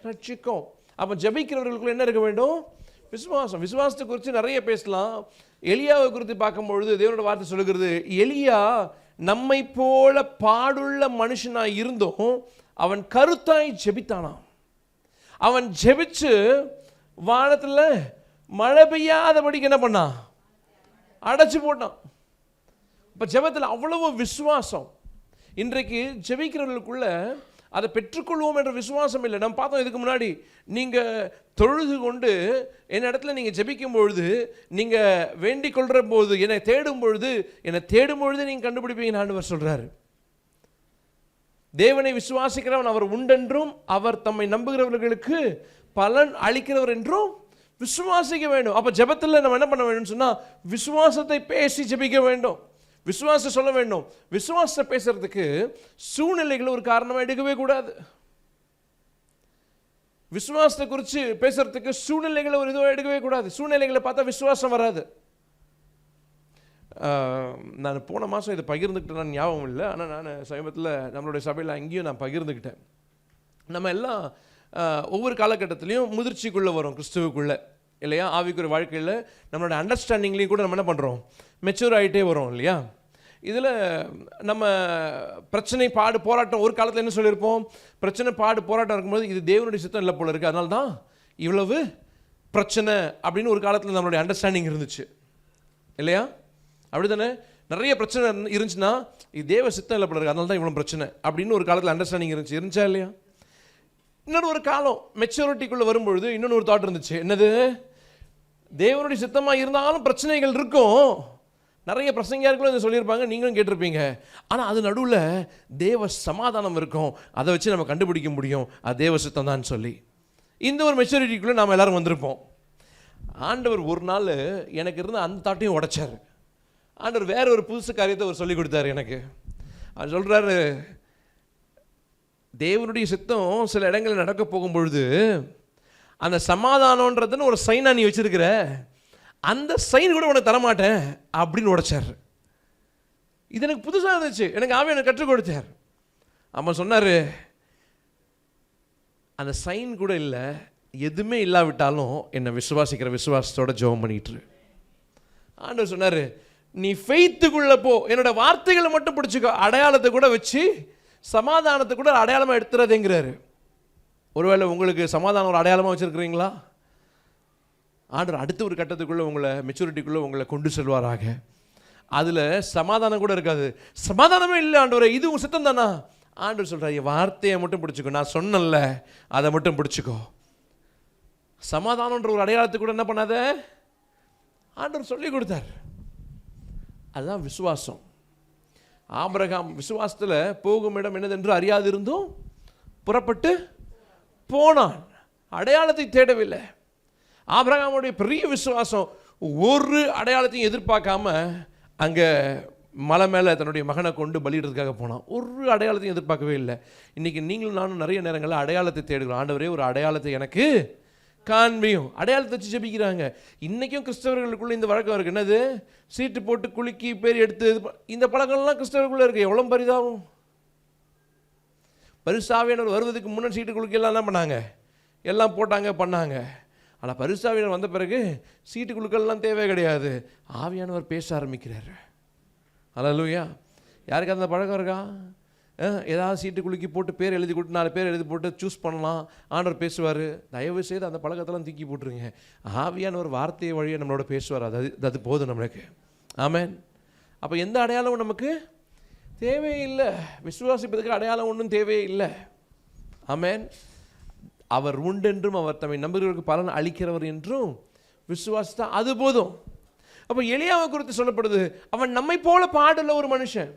ரட்சிக்கும். அப்போ ஜெபிக்கிறவர்களுக்குள்ள என்ன இருக்க வேண்டும், விசுவாசம். விசுவாசத்தை குறித்து நிறைய பேசலாம். எலியாவை குறித்து பார்க்கும்பொழுது தேவனோட வார்த்தை சொல்லுகிறது, எலியா நம்மை போல பாடுள்ள மனுஷனாய் இருந்தும் அவன் கருத்தாய் ஜெபித்தானாம். அவன் ஜெபிச்சு வானத்தில் மழை பெய்யாதபடிக்கு என்ன பண்ணான், அடைச்சு போட்டான். இப்போ ஜெபத்தில் அவ்வளவு விசுவாசம். இன்றைக்கு ஜெபிக்கிறவர்களுக்குள்ள அதை பெற்றுக்கொள்வோம் என்ற விசுவாசம் இல்லை. நம்ம பார்த்தோம் இதுக்கு முன்னாடி, நீங்கள் தொழுது கொண்டு என் இடத்துல நீங்கள் ஜெபிக்கும் பொழுது, நீங்கள் வேண்டிக் கொள்கிற போது, என்னை தேடும் பொழுது நீங்கள் கண்டுபிடிப்பீங்கன்னு ஆண்டவர் சொல்கிறாரு. தேவனை விசுவாசிக்கிறவன் அவர் உண்டென்றும் அவர் தம்மை நம்புகிறவர்களுக்கு பலன் அளிக்கிறவர் என்றும் விசுவாசிக்க வேண்டும். அப்போ ஜெபத்தில் நம்ம என்ன பண்ண வேண்டும் சொன்னால், விசுவாசத்தை பேசி ஜெபிக்க வேண்டும், விசுவாசம் சொல்ல வேண்டும். விசுவாசத்தை பேசுறதுக்கு சூழ்நிலைகளை ஒரு காரணமாக எடுக்கவே கூடாது. விசுவாசத்தை குறித்து பேசுறதுக்கு சூழ்நிலைகளை ஒரு இதுவாக எடுக்கவே கூடாது. சூழ்நிலைகளை பார்த்தா விசுவாசம் வராது. நான் போன மாதம் இதை பகிர்ந்துக்கிட்டேன், ஞாபகம் இல்லை. ஆனால் நான் சமீபத்தில் நம்மளுடைய சபையில் அங்கேயும் நான் பகிர்ந்துக்கிட்டேன். நம்ம எல்லாம் ஒவ்வொரு காலகட்டத்திலையும் முதிர்ச்சிக்குள்ளே வரும், கிறிஸ்துவுக்குள்ளே இல்லையா. ஆவிக்குரிய வாழ்க்கையில் நம்மளோட அண்டர்ஸ்டாண்டிங்லேயும் கூட நம்ம என்ன பண்ணுறோம், மெச்சூர் ஆகிட்டே வரும் இல்லையா. இதில் நம்ம பிரச்சனை பாடு போராட்டம், ஒரு காலத்தில் என்ன சொல்லியிருப்போம், பிரச்சனை பாடு போராட்டம் இருக்கும்போது இது தேவனுடைய சித்தம் இல்லை போல இருக்குது, அதனால தான் இவ்வளவு பிரச்சனை அப்படின்னு ஒரு காலத்தில் நம்மளுடைய அண்டர்ஸ்டாண்டிங் இருந்துச்சு இல்லையா. அப்படி தானே, நிறைய பிரச்சனை இருந்துச்சுன்னா இது தேவ சித்தம் இல்லை போல இருக்குது, அதனால தான் இவ்வளோ பிரச்சனை அப்படின்னு ஒரு காலத்தில் அண்டர்ஸ்டாண்டிங் இருந்துச்சா இல்லையா. இன்னொரு ஒரு காலம் மெச்சூரிட்டிக்குள்ளே வரும்பொழுது இன்னொன்று ஒரு தாட் இருந்துச்சு, என்னது, தேவனுடைய சித்தமாக இருந்தாலும் பிரச்சனைகள் இருக்கும். நிறைய பிரசங்கியார்களும் இதை சொல்லியிருப்பாங்க, நீங்களும் கேட்டிருப்பீங்க. ஆனால் அது நடுவில் தேவ சமாதானம் இருக்கும், அதை வச்சு நம்ம கண்டுபிடிக்க முடியும் அது தேவ சித்தம் தான் சொல்லி. இந்த ஒரு மெச்சூரிட்டிக்குள்ளே நாம் எல்லோரும் வந்திருப்போம். ஆண்டவர் ஒரு நாள் எனக்கு இருந்த அந்த தாட்டையும் உடைச்சார். ஆண்டவர் வேற ஒரு புதுசு காரியத்தை அவர் சொல்லி கொடுத்தாரு எனக்கு. அவர் சொல்கிறாரு, தேவனுடைய சித்தம் சில இடங்களில் நடக்க போகும்பொழுது அந்த சமாதானன்றதுன்னு ஒரு சைனாக நீ வச்சிருக்கிற, அந்த சைன் கூட உனக்கு தரமாட்டேன் அப்படின்னு உடைச்சார். இது எனக்கு புதுசாக இருந்துச்சு, எனக்கு ஆவியானவர் கற்றுக் கொடுத்தார். அவன் சொன்னார், அந்த சைன் கூட இல்லை, எதுவுமே இல்லாவிட்டாலும் என்னை விசுவாசிக்கிற விசுவாசத்தோட ஜெபம் பண்ணிட்டு. ஆண்டவர் சொன்னார், நீ ஃபெய்த்துக்குள்ளே போ, என்னோட வார்த்தைகளை மட்டும் பிடிச்சிக்கோ, அடையாளத்தை கூட வச்சு சமாதானத்தை கூட அடையாளமாக எடுத்துறதேங்கிறாரு. ஒருவேளை உங்களுக்கு சமாதானம் ஒரு அடையாளமாக வச்சுருக்கிறீங்களா? ஆண்டவர் அடுத்த ஒரு கட்டத்துக்குள்ளே உங்களை மெச்சூரிட்டிக்குள்ளே உங்களை கொண்டு செல்வாராக. அதில் சமாதானம் கூட இருக்காது, சமாதானமே இல்லை ஆண்டவரே, இது உங்கள் சித்தம் தானா? ஆண்டவர் சொல்கிறார், என் வார்த்தையை மட்டும் பிடிச்சிக்கோ, நான் சொன்னல அதை மட்டும் பிடிச்சிக்கோ. சமாதானன்ற ஒரு அடையாளத்தை கூட என்ன பண்ணாத, ஆண்டவர் சொல்லி கொடுத்தார். அதுதான் விசுவாசம். ஆபிரகாம் விசுவாசத்தில் போகும் இடம் என்னதென்று அறியாதிருந்தும் புறப்பட்டு போனான், அடையாளத்தை தேடவில்லை. ஆபிரகாமுடைய பெரிய விசுவாசம், ஒரு அடையாளத்தையும் எதிர்பார்க்காம அங்கே மலை மேலே தன்னுடைய மகனை கொண்டு பலியிடுறதுக்காக போனான். ஒரு அடையாளத்தையும் எதிர்பார்க்கவே இல்லை. இன்றைக்கி நீங்களும் நானும் நிறைய நேரங்களில் அடையாளத்தை தேடுகிறோம். ஆண்டவரே ஒரு அடையாளத்தை எனக்கு காண்பியும், அடையாளத்தை வச்சு ஜெபிக்கிறாங்க. இன்றைக்கும் கிறிஸ்தவர்களுக்குள்ளே இந்த வழக்கம் இருக்குது, என்னது, சீட்டு போட்டு குலுக்கி பேர் எடுத்து இந்த பழக்கம்லாம் கிறிஸ்தவர்களுக்குள்ளே இருக்குது. எவ்வளோ பரிதாபம். பரிசாவியானவர் வருவதுக்கு முன்னாடி சீட்டு குலுக்கெல்லாம் என்ன பண்ணாங்க, எல்லாம் போட்டாங்க பண்ணாங்க. ஆனால் பரிசுத்தாவியானவர் வந்த பிறகு சீட்டு குலுக்கள்லாம் தேவை கிடையாது, ஆவியானவர் பேச ஆரம்பிக்கிறார். அல்லேலூயா. யாருக்கு அந்த பழக்கம் இருக்கா? ஏதாவது சீட்டு குலுக்கி போட்டு பேர் எழுதி கொடுத்து 4 பேர் எழுதி போட்டு சூஸ் பண்ணலாம், ஆண்டவர் பேசுவார். தயவு செய்து அந்த பழக்கத்தெல்லாம் தூக்கி போட்டுருங்க. ஆவியானவர் வார்த்தையை வழியை நம்மளோட பேசுவார், அது போதும் நம்மளுக்கு. ஆமென். அப்போ எந்த அடையாளமும் நமக்கு தேவையில்லை, விசுவாசிப்பதற்கு அடையாளம் ஒன்றும் தேவையில்லை. ஆமென். அவர் உண்டென்றும் அவர் தம்மை நம்புகிறவர்களுக்கு பலன் அளிக்கிறவர் என்றும் விசுவாசித்தா அது போதும். அப்போ எலியாவை குறித்து சொல்லப்படுது, அவன் நம்மை போல பாடுள்ள ஒரு மனுஷன்.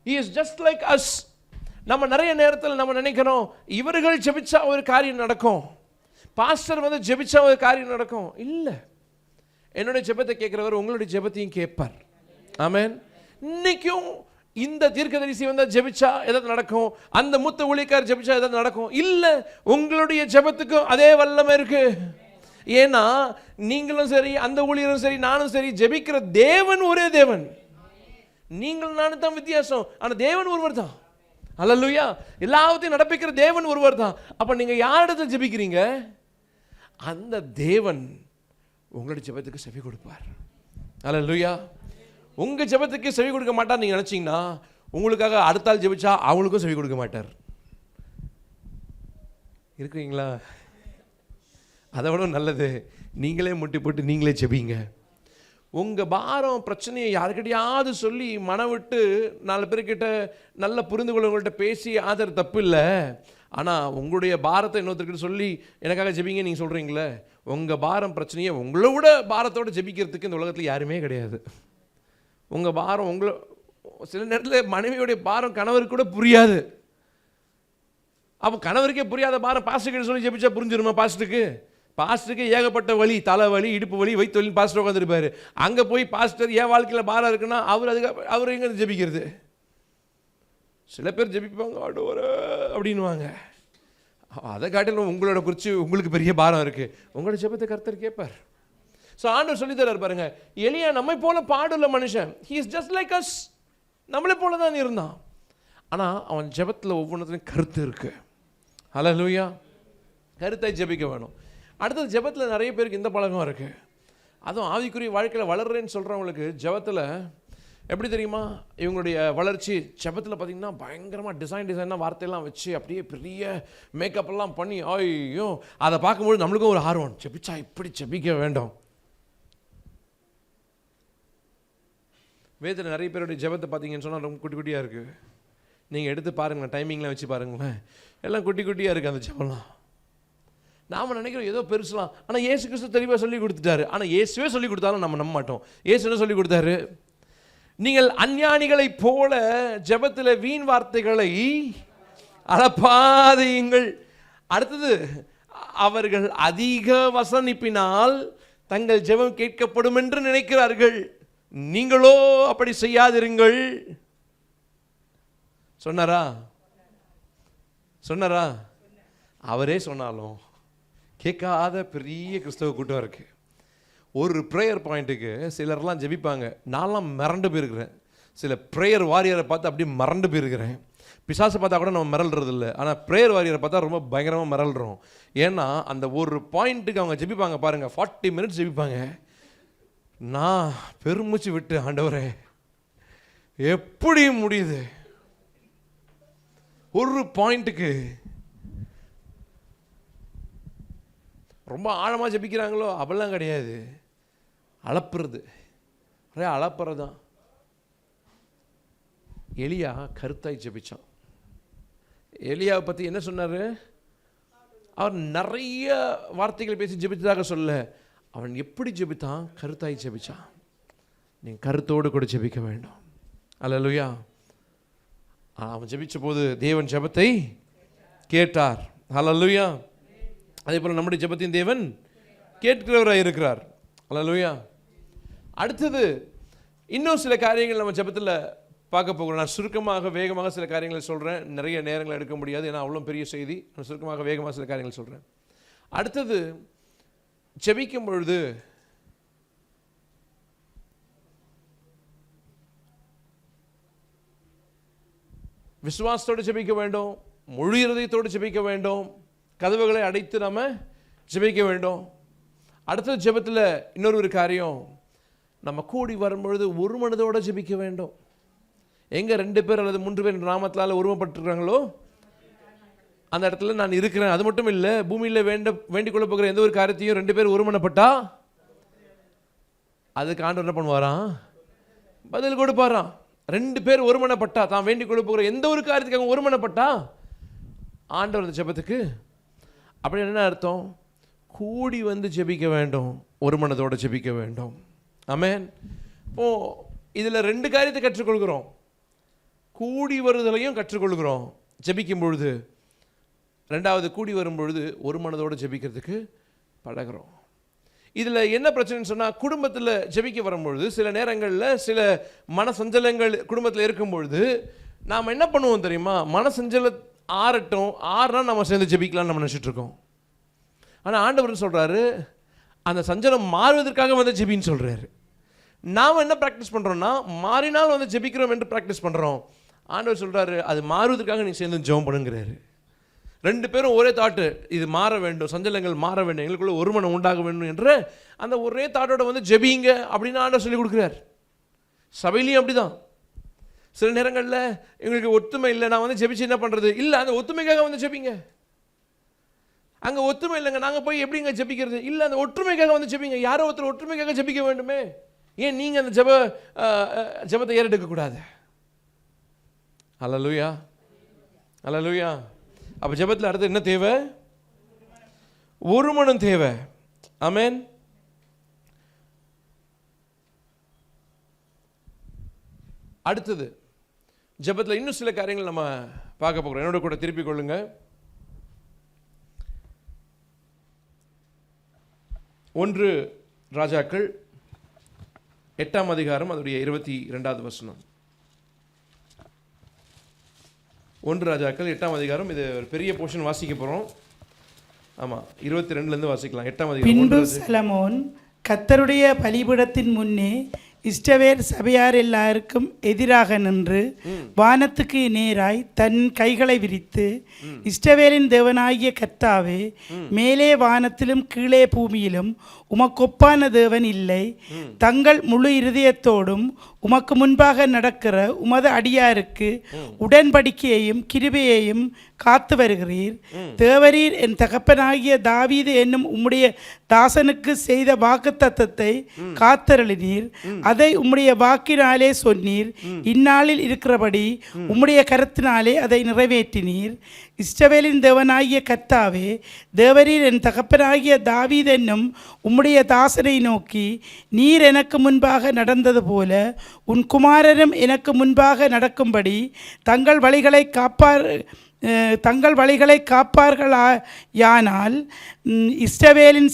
He is just like us. நம்ம நிறைய நேரத்தில் நம்ம நினைக்கிறோம் இவர்கள் ஜெபிச்சா ஒரு காரியம் நடக்கும், பாஸ்டர் வந்து ஜெபிச்சா ஒரு காரியம் நடக்கும். இல்லை, என்னுடைய ஜெபத்தை கேட்கிறவர் உங்களுடைய ஜெபத்தையும் கேட்பார். ஆமென். இன்னைக்கும் இந்த தீர்க்கதரிசி வந்து ஜெபிச்சா எதாவது நடக்கும், அந்த மூத்த ஊழியக்காரர் ஜெபிச்சா எதாவது நடக்கும். இல்லை, உங்களுடைய ஜெபத்துக்கும் அதே வல்லமை இருக்கு. ஏன்னா நீங்களும் சரி, அந்த ஊழியரும் சரி, நானும் சரி, ஜெபிக்கிற தேவன் ஒரே தேவன். நீங்கள் நானும் தான் வித்தியாசம், ஆனால் தேவன் ஒருவர் தான். அல்லேலூயா. எல்லாத்தையும் நடப்பிக்கிற தேவன் ஒருவர் தான். அப்போ நீங்கள் யாரிடத்தில் ஜெபிக்கிறீங்க, அந்த தேவன் உங்களுடைய ஜெபத்துக்கு செவி கொடுப்பார். அல்லேலூயா. உங்கள் ஜெபத்துக்கு செவி கொடுக்க மாட்டார் நீங்கள் நினச்சிங்கன்னா, உங்களுக்காக அடுத்த ஆள் ஜெபிச்சா அவங்களுக்கும் செவி கொடுக்க மாட்டார். இருக்கிறீங்களா? அதை விட நல்லது நீங்களே முட்டி போட்டு நீங்களே ஜெபிங்க. உங்கள் பாரம் பிரச்சனையை யாருக்கிட்டையாவது சொல்லி மனம் விட்டு 4 பேர்கிட்ட நல்ல புரிந்து கொள்ளவங்கள்ட்ட பேசி ஆதரவு தப்பு இல்லை. ஆனால் உங்களுடைய பாரத்தை இன்னொருத்தர்கிட்ட சொல்லி எனக்காக ஜெபிங்க நீங்கள் சொல்கிறீங்களே, உங்கள் பாரம் பிரச்சனையை உங்களை விட பாரத்தோடு ஜெபிக்கிறதுக்கு இந்த உலகத்தில் யாருமே கிடையாது. உங்கள் பாரம் உங்களை சில நேரத்தில் மனைவியுடைய பாரம் கணவருக்கு கூட புரியாது. அப்போ கணவருக்கே புரியாத பாரம் பாஸ்டர்கிட்ட சொல்லி ஜெபிச்சா புரிஞ்சிருமா? பாஸ்டருக்கு ஏகப்பட்ட வலி, தலைவலி, இடுப்பு வலி, வயிற்று வலி, பாஸ்டர் உட்காந்துருப்பாரு. அங்கே போய் பாஸ்டர் என் வாழ்க்கையில் பாரம் இருக்குன்னா அவர் எங்கே ஜெபிக்கிறது? சில பேர் ஜெபிப்பாங்க ஆண்டவரே அப்படின்வாங்க. அதை காட்டிலும் உங்களோட குறித்து உங்களுக்கு பெரிய பாரம் இருக்குது, உங்களோட ஜெபத்தை கர்த்தர் கேட்பார். ஸோ ஆண்டவர் சொல்லி தரார் பாருங்க, எலியா நம்மை போல பாடுள்ள மனுஷன். He is just like us. நம்மளை போல தான் இருந்தான். ஆனால் அவன் ஜெபத்தில் ஒவ்வொன்றத்துலையும் கருத்து இருக்கு. அல்லேலூயா. கருத்தை ஜெபிக்க வேணும். அடுத்தது ஜெபத்தில் நிறைய பேருக்கு இந்த பழக்கம் இருக்குது. அதுவும் ஆவிக்குரிய வாழ்க்கையில் வளர்றேன்னு சொல்கிறவங்களுக்கு ஜெபத்தில் எப்படி தெரியுமா, இவங்களுடைய வளர்ச்சி ஜெபத்தில் பார்த்திங்கன்னா பயங்கரமாக டிசைனாக வார்த்தையெல்லாம் வச்சு அப்படியே பெரிய மேக்கப்பெல்லாம் பண்ணி, ஐயோ அதை பார்க்கும்போது நம்மளுக்கும் ஒரு ஆர்வம், ஜெபிச்சா இப்படி ஜெபிக்க வேண்டும். வேதத்தில் நிறைய பேருடைய ஜெபத்தை பார்த்தீங்கன்னு சொன்னால் ரொம்ப குட்டி குட்டியாக இருக்குது. நீங்கள் எடுத்து பாருங்களேன், டைமிங்லாம் வச்சு பாருங்களேன், எல்லாம் குட்டி குட்டியாக இருக்குது அந்த ஜெபம்லாம். நாம் நினைக்கிறோம் ஏதோ பெருசலாம், ஆனால் இயேசு கிறிஸ்து தெளிவாக சொல்லி கொடுத்துட்டாரு. ஆனால் இயேசுவே சொல்லி கொடுத்தாலும் நம்ம நம்ப மாட்டோம். இயேசு என்ன சொல்லி கொடுத்தாரு? நீங்கள் அஞ்ஞானிகளைப் போல ஜெபத்தில் வீண் வார்த்தைகளை அளப்பாதையுங்கள். அடுத்தது, அவர்கள் அதிக வசனிப்பினால் தங்கள் ஜெபம் கேட்கப்படும் என்று நினைக்கிறார்கள், நீங்களோ அப்படி செய்யாதிருங்கள். சொன்னாரா? அவரே சொன்னாலும் கேட்காத பெரிய கிறிஸ்தவ கூட்டம் இருக்கு. ஒரு ப்ரேயர் பாயிண்ட்டுக்கு சிலர்லாம் ஜெபிப்பாங்க, நான்லாம் மிரண்டு போயிருக்கிறேன். சில ப்ரேயர் வாரியரை பார்த்து அப்படியே மறண்டு போயிருக்கிறேன். பிசாசை பார்த்தா கூட நம்ம மிரள்றது இல்லை, ஆனால் ப்ரேயர் வாரியரை பார்த்தா ரொம்ப பயங்கரமாக மிரள்றோம். ஏன்னா அந்த ஒரு பாயிண்ட்டுக்கு அவங்க ஜெபிப்பாங்க பாருங்க, 40 மினிட்ஸ் ஜெபிப்பாங்க. நான் பெருமூச்சு விட்டு, ஆண்டவரே எப்படி முடியுது? ஒரு பாயிண்ட்டுக்கு ரொம்ப ஆழமாக ஜெபிக்கிறாங்களோ? அப்படிலாம் கிடையாது, அளப்புறது, ஒரே அளப்புறது தான். எலியா கருத்தாய் ஜெபிச்சான். எலியாவை பற்றி என்ன சொன்னார்? அவர் நிறைய வார்த்தைகள் பேசி ஜெபித்ததாக சொல்ல, அவன் எப்படி ஜெபித்தான்? கருத்தாய் ஜெபிச்சான். நீங்கள் கருத்தோடு கூட ஜெபிக்க வேண்டும். அல்லேலூயா. அவன் ஜெபிச்ச போது தேவன் ஜெபத்தை கேட்டார். அல்லேலூயா. அதே போல் நம்முடைய ஜெபத்தின் தேவன் கேட்கிறவராக இருக்கிறார். அல்லேலூயா. அடுத்தது இன்னும் சில காரியங்கள் நம்ம ஜெபத்தில் பார்க்க போகிறோம். நான் சுருக்கமாக வேகமாக சில காரியங்களை சொல்கிறேன், நிறைய நேரங்களை எடுக்க முடியாது, ஏன்னா அவ்வளோ பெரிய செய்தி. நான் சுருக்கமாக வேகமாக சில காரியங்கள் சொல்கிறேன். அடுத்தது, ஜெபிக்கும் பொழுது விசுவாசத்தோடு ஜெபிக்க வேண்டும், முழு இருதயத்தோடு ஜெபிக்க வேண்டும். கதவுகளை அடைத்து நம்ம ஜெபிக்க வேண்டும். அடுத்த ஜெபத்தில் இன்னொரு காரியம், நம்ம கூடி வரும்பொழுது ஒரு மனதோடு ஜெபிக்க வேண்டும். எங்கே 2 பேர் அல்லது 3 பேர் நாமத்தால் உருவப்பட்டிருக்கிறாங்களோ அந்த இடத்துல நான் இருக்கிறேன். அது மட்டும் இல்லை, பூமியில் வேண்டிக் கொள்ள போகிற எந்த ஒரு காரியத்தையும் 2 பேர் ஒருமனப்பட்டா அதுக்கு ஆண்டவர் என்ன பண்ணுவாராம்? பதில் கொடுப்பாராம். 2 பேர் ஒருமனப்பட்டா, தான் வேண்டிக் கொள்ள போகிற எந்த ஒரு காரியத்துக்கு ஒருமனப்பட்டா ஆண்டவர் அந்த ஜெபத்துக்கு. அப்படி என்ன அர்த்தம்? கூடி வந்து ஜெபிக்க வேண்டும், ஒரு மனதோடு ஜெபிக்க வேண்டும். ஆமென். இப்போ இதில் 2 காரியத்தை கற்றுக்கொள்கிறோம். கூடி வருதலையும் கற்றுக்கொள்கிறோம் ஜெபிக்கும் பொழுது. 2வது, கூடி வரும் பொழுது ஒரு மனதோடு ஜெபிக்கிறதுக்கு பழகிறோம். இதில் என்ன பிரச்சனைன்னு சொன்னால், குடும்பத்தில் ஜெபிக்க வரும்பொழுது சில நேரங்களில் சில மனசஞ்சலங்கள் குடும்பத்தில் இருக்கும் பொழுது நாம் என்ன பண்ணுவோம் தெரியுமா? மனசஞ்சல ஆறுனா நம்ம சேர்ந்து ஜெபிக்கலாம்னு நம்ம நினச்சிட்டு இருக்கோம். ஆனால் ஆண்டவர் சொல்கிறாரு, அந்த சஞ்சலம் மாறுவதற்காக வந்து ஜெபின்னு சொல்கிறாரு. நாம் என்ன ப்ராக்டிஸ் பண்ணுறோன்னா, மாறினால் வந்து ஜெபிக்கிறோம் என்று ப்ராக்டிஸ் பண்ணுறோம். ஆண்டவர் சொல்கிறாரு, அது மாறுவதற்காக நீ சேர்ந்து ஜெபம் பண்ணுங்கிறாரு. 2 பேரும் ஒரே தாட்டு, இது மாற வேண்டும், சஞ்சலங்கள் மாற வேண்டும், எங்களுக்குள்ள ஒரு மனம் உண்டாக வேண்டும் என்ற அந்த ஒரே தாட்டோட வந்து ஜெபிங்க அப்படின்னு ஆண்டவர் சொல்லி கொடுக்குறார். சபையிலையும் அப்படிதான். சில நேரங்களில் எங்களுக்கு ஒத்துமை இல்லை, நான் வந்து ஜெபிச்சு என்ன பண்ணுறது? இல்லை, அந்த ஒத்துமைக்காக வந்து ஜெபிங்க. அங்கே ஒற்றுமை இல்லைங்க, நாங்கள் போய் எப்படிங்க ஜெபிக்கிறது? இல்லை, அந்த ஒற்றுமைக்காக வந்து ஜெபிங்க. யாரோ ஒருத்தர் ஒற்றுமைக்காக ஜெபிக்க வேண்டுமே. ஏன் நீங்கள் அந்த ஜெபத்தை ஏறெடுக்கக்கூடாது? அல்லேலூயா, அல்லேலூயா. அப்போ ஜெபத்தில் அடுத்து என்ன தேவை? ஒரு மனம் தேவை. ஆமென். அடுத்தது ஜெபத்தில் இன்னும் சில காரியங்கள் நம்ம பார்க்க போகிறோம். என்னோட கூட திருப்பிக் கொள்ளுங்க. 1 ராஜாக்கள் 8ஆம் அதிகாரம் அதோடைய 22வது வசனம். 1 ராஜாக்கள் 8ஆம் அதிகாரம். இது ஒரு பெரிய போர்ஷன் வாசிக்க போகிறோம். ஆமாம், 22லேருந்து வாசிக்கலாம். 8ஆம் அதிகாரம். பின்பு சலமோன் கர்த்தருடைய பலிபீடத்தின் முன்னே இஸ்ரவேல் சபையார் எல்லாருக்கும் எதிராக நின்று வானத்துக்கு நேராய் தன் கைகளை விரித்து, இஸ்ரவேலின் தேவனாகிய கர்த்தாவே, மேலே வானத்திலும் கீழே பூமியிலும் உமக்கொப்பான தேவன் இல்லை. தங்கள் முழு இருதயத்தோடும் உமக்கு முன்பாக நடக்கிற உமது அடியாருக்கு உடன்படிக்கையையும் கிருபையையும் காத்து வருகிறீர். தேவரீர் என் தகப்பனாகிய தாவீது என்னும் உம்முடைய தாசனுக்கு செய்த வாக்குத்தத்தத்தை காத்தருளினீர். அதை உம்முடைய வாக்கினாலே சொன்னீர். இந்நாளில் இருக்கிறபடி உம்முடைய கரத்தினாலே அதை நிறைவேற்றினீர். இஸ்ரவேலின் தேவனாகிய கர்த்தாவே, தேவரீர் என் தகப்பனாகிய தாவீது என்னும் உம்முடைய தாசனை நோக்கி, நீர் எனக்கு முன்பாக நடந்தது போல உன் குமாரரும் எனக்கு முன்பாக நடக்கும்படி தங்கள் வழிகளை காப்பார்களாயானால் இஸ்ரவேலின்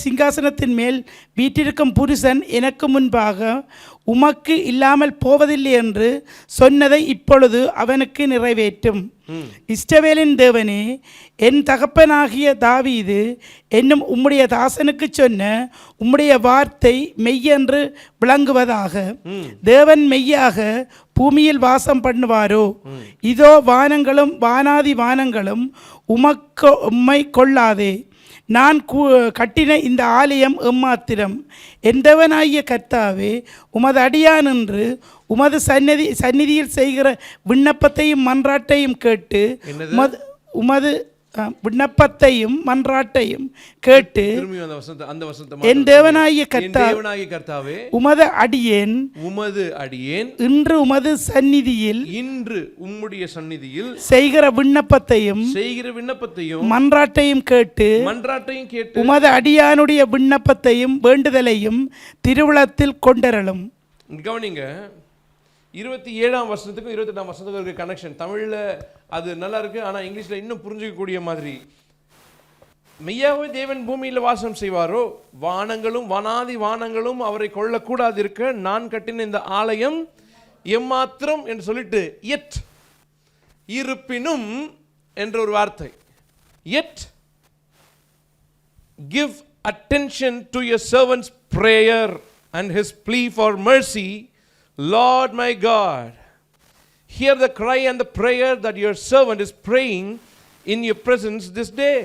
சிங்காசனத்தின் மேல் வீற்றிருக்கும் புருஷன் எனக்கு முன்பாக உமக்கு இல்லாமல் போவதில்லை என்று சொன்னதை இப்பொழுது அவனுக்கு நிறைவேற்றும். இஸ்ரவேலின் தேவனே, என் தகப்பனாகிய தாவீது என்னும் உம்முடைய தாசனுக்கு சொன்ன உம்முடைய வார்த்தை மெய்யென்று விளங்குவதாக. தேவன் மெய்யாக பூமியில் வாசம் பண்ணுவாரோ? இதோ வானங்களும் வானாதி வானங்களும் உம்மை கொள்ளாதே. நான் கட்டின இந்த ஆலயம் எம்மாத்திரம். எந்தவனாகிய கர்த்தாவே, உமது அடியான் என்று உமது சந்நிதியில் செய்கிற விண்ணப்பத்தையும் மன்றாட்டையும் கேட்டு உமது விண்ணப்பத்தையும் மன்றாட்டையும் கேட்டு என் தேவனாகிய கர்த்தாவே, உமது அடியேன் இன்று உமது சந்நிதியில் உம்முடைய சந்நிதியில் செய்கிற விண்ணப்பத்தையும் மன்றாட்டையும் கேட்டு உமது அடியானுடைய விண்ணப்பத்தையும் வேண்டுதலையும் திருவுளத்தில் கொண்டரலும். கவனிங்க, 27ஆம் வசனத்துக்கும் 28ஆம் வசனத்துக்கும் இருக்க கனெக்ஷன். தமிழில் அது நல்லா இருக்கு, ஆனால் இங்கிலீஷில் இன்னும் புரிஞ்சிக்கக்கூடிய மாதிரி. மெய்யாகவே தேவன் பூமியில் வாசம் செய்வாரோ? வானங்களும் வானாதி வானங்களும் அவரை கொள்ளக்கூடாது இருக்க நான் கட்டின இந்த ஆலயம் எம்மாத்திரம் என்று சொல்லிட்டு எட் இருப்பினும் என்ற ஒரு வார்த்தை. எட் give attention to your servant's prayer and his plea for mercy. Lord my God, hear the cry and the prayer that your servant is praying in your presence this day.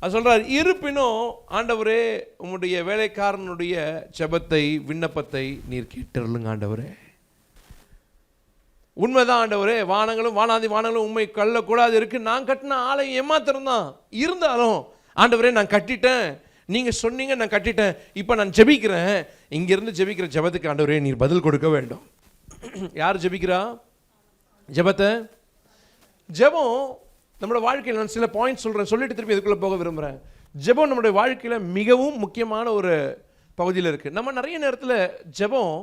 அது சொல்றார், இருப்பினும் ஆண்டவரே உம்முடைய வேலைக்காரனுடைய ஜெபத்தை விண்ணப்பத்தை நீர் கேட்டருளுங்க ஆண்டவரே. உண்மைதான் ஆண்டவரே, வானங்களும் வானாதி வானங்களும் உண்மை கள்ளக்கூடாது இருக்கு. நான் கட்டின ஆலயம் ஏமாத்திரம் தான் இருந்தாலும் ஆண்டவரே நான் கட்டிட்டேன், நீங்க சொன்னீங்க நான் கட்டிட்டேன், இப்போ நான் ஜெபிக்கிறேன். இங்கிருந்து ஜெபிக்கிற ஜெபத்துக்கு ஆண்டவரே நீர் பதில் கொடுக்க வேண்டும். யார் ஜெபிக்கிறா ஜெபத்தை? ஜெபம் நம்மளோட வாழ்க்கையில், நான் சில பாயிண்ட் சொல்கிறேன், சொல்லிட்டு திருப்பி இதுக்குள்ளே போக விரும்புகிறேன். ஜெபம் நம்மளுடைய வாழ்க்கையில் மிகவும் முக்கியமான ஒரு பகுதியில் இருக்குது. நம்ம நிறைய நேரத்தில் ஜெபம்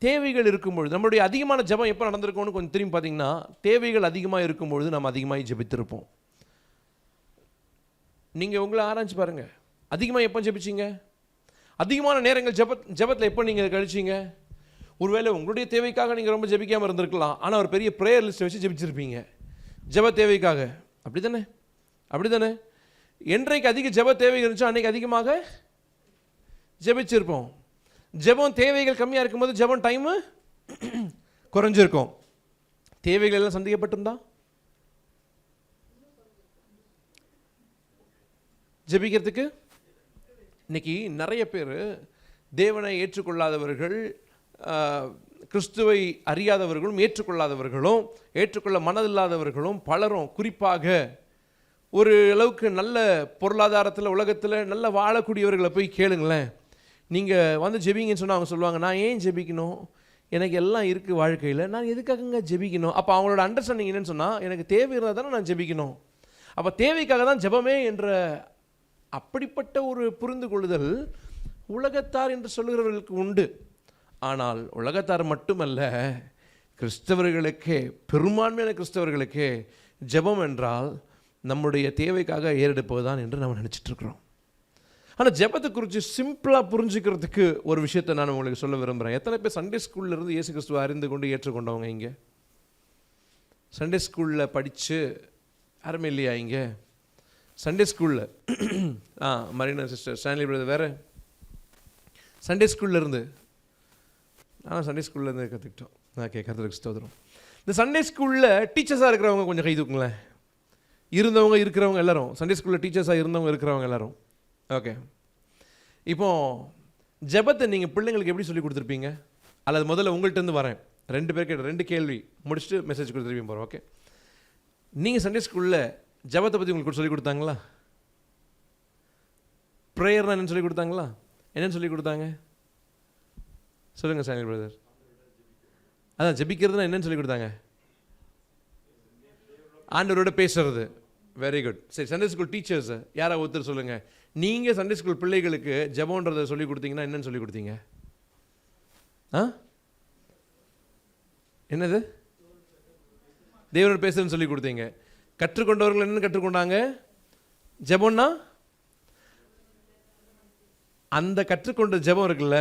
தேவைகள் இருக்கும்பொழுது, நம்மளுடைய அதிகமான ஜெபம் எப்போ நடந்திருக்கோம்னு கொஞ்சம் திரும்பி பார்த்தீங்கன்னா, தேவைகள் அதிகமாக இருக்கும்பொழுது நம்ம அதிகமாக ஜெபித்திருப்போம். நீங்கள் உங்களை ஆராய்ச்சி பாருங்கள், அதிகமாக எப்போ ஜெபிச்சிங்க? அதிகமான நேரங்கள் ஜெபத்தில் எப்போ நீங்கள் கழிச்சிங்க? ஒருவேளை உங்களுடைய தேவைக்காக நீங்கள் ரொம்ப ஜெபிக்காமல் இருந்திருக்கலாம், ஆனால் ஒரு பெரிய ப்ரேயர் லிஸ்ட்டை வச்சு ஜெபிச்சிருப்பீங்க ஜெப தேவைக்காக. அப்படி தானே? அப்படி தானே? என்றைக்கு அதிக ஜெப தேவை இருந்துச்சோ அன்றைக்கு அதிகமாக ஜெபிச்சிருப்போம். ஜெபம் தேவைகள் கம்மியாக இருக்கும்போது ஜெபம் டைமு குறைஞ்சிருக்கும். தேவைகள் எல்லாம் சந்திக்கப்பட்டிருந்தா ஜெபிக்கிறதுக்கு இன்னைக்கு நிறைய பேர் தேவனை ஏற்றுக்கொள்ளாதவர்கள், கிறிஸ்துவை அறியாதவர்களும் ஏற்றுக்கொள்ளாதவர்களும் ஏற்றுக்கொள்ள மனதில்லாதவர்களும் பலரும், குறிப்பாக ஒரு அளவுக்கு நல்ல பொருளாதாரத்தில் உலகத்தில் நல்ல வாழக்கூடியவர்களை போய் கேளுங்களேன், நீங்கள் வந்து ஜெபிங்கன்னு சொன்னால் அவங்க சொல்லுவாங்க, நான் ஏன் ஜெபிக்கணும், எனக்கு எல்லாம் இருக்குது வாழ்க்கையில், நான் எதுக்காகங்க ஜெபிக்கணும்? அப்போ அவங்களோட அண்டர்ஸ்டாண்டிங் என்னன்னு சொன்னால், எனக்கு தேவை இருந்தால் தானே நான் ஜெபிக்கணும், அப்போ தேவைக்காக தான் ஜெபமே என்ற அப்படிப்பட்ட ஒரு புரிந்து கொள்ளுதல் உலகத்தார் என்று சொல்லுகிறவர்களுக்கு உண்டு. ஆனால் உலகத்தார் மட்டுமல்ல, கிறிஸ்தவர்களுக்கே, பெரும்பான்மையான கிறிஸ்தவர்களுக்கே ஜெபம் என்றால் நம்முடைய தேவைக்காக ஏறெடுப்பதுதான் என்று நம்ம நினச்சிட்டு இருக்கிறோம். ஆனால் ஜெபத்தை குறித்து சிம்பிளாக புரிஞ்சுக்கிறதுக்கு ஒரு விஷயத்தை நான் உங்களுக்கு சொல்ல விரும்புகிறேன். எத்தனை பேர் சண்டே ஸ்கூலில் இருந்து இயேசு கிறிஸ்துவை அறிந்து கொண்டு ஏற்றுக்கொண்டவங்க இங்கே? சண்டே ஸ்கூலில் படித்து யாருமே இல்லையா இங்கே? சண்டே ஸ்கூலில் மரீனா சிஸ்டர், ஸ்டான்லி பிரதர் வேறு சண்டே ஸ்கூலில் இருந்து, ஆனால் சண்டே ஸ்கூலில் இருந்து கற்றுக்கிட்டோம். ஓகே, கற்றுக்கு ஸ்தோத்திரம். இந்த சண்டே ஸ்கூலில் டீச்சர்ஸாக இருக்கிறவங்க கொஞ்சம் கை தூக்குங்களேன். இருந்தவங்க இருக்கிறவங்க எல்லாரும், சண்டே ஸ்கூலில் டீச்சர்ஸாக இருந்தவங்க இருக்கிறவங்க எல்லாரும். ஓகே, இப்போ ஜெபத்தை நீங்கள் பிள்ளைங்களுக்கு எப்படி சொல்லி கொடுத்துருப்பீங்க? அல்லது முதல்ல உங்கள்கிட்டருந்து வரேன், 2 பேர் கேட்ட 2 கேள்வி முடிச்சுட்டு மெசேஜ் கொடுத்துருப்பீங்க போகிறோம். ஓகே, நீங்கள் சண்டே ஸ்கூலில் ஜெபத்தை பற்றி உங்களுக்கு சொல்லி கொடுத்தாங்களா? ப்ரேயர்னா என்னென்னு சொல்லி கொடுத்தாங்களா? என்னென்னு சொல்லி கொடுத்தாங்க சொல்லுங்கள் சாமி பிரதர். அதான் ஜெபிக்கிறதுனா என்னன்னு சொல்லி கொடுத்தாங்க? ஆண்டவரோட பேசுறது. Very good. சரி, சண்டே ஸ்கூல் டீச்சர்ஸ் யாராவது ஒருத்தர் சொல்லுங்கள், நீங்கள் சண்டே ஸ்கூல் பிள்ளைகளுக்கு ஜெபன்றதை சொல்லி கொடுத்தீங்கன்னா என்னன்னு சொல்லி கொடுத்தீங்க? என்னது? தேவனோட பேசுறதுன்னு சொல்லி கொடுத்தீங்க. கற்றுக்கொண்டவர்கள் என்னென்னு கற்றுக்கொண்டாங்க? ஜெபம்னா அந்த கற்றுக்கொண்ட ஜெபம் இருக்குல்ல,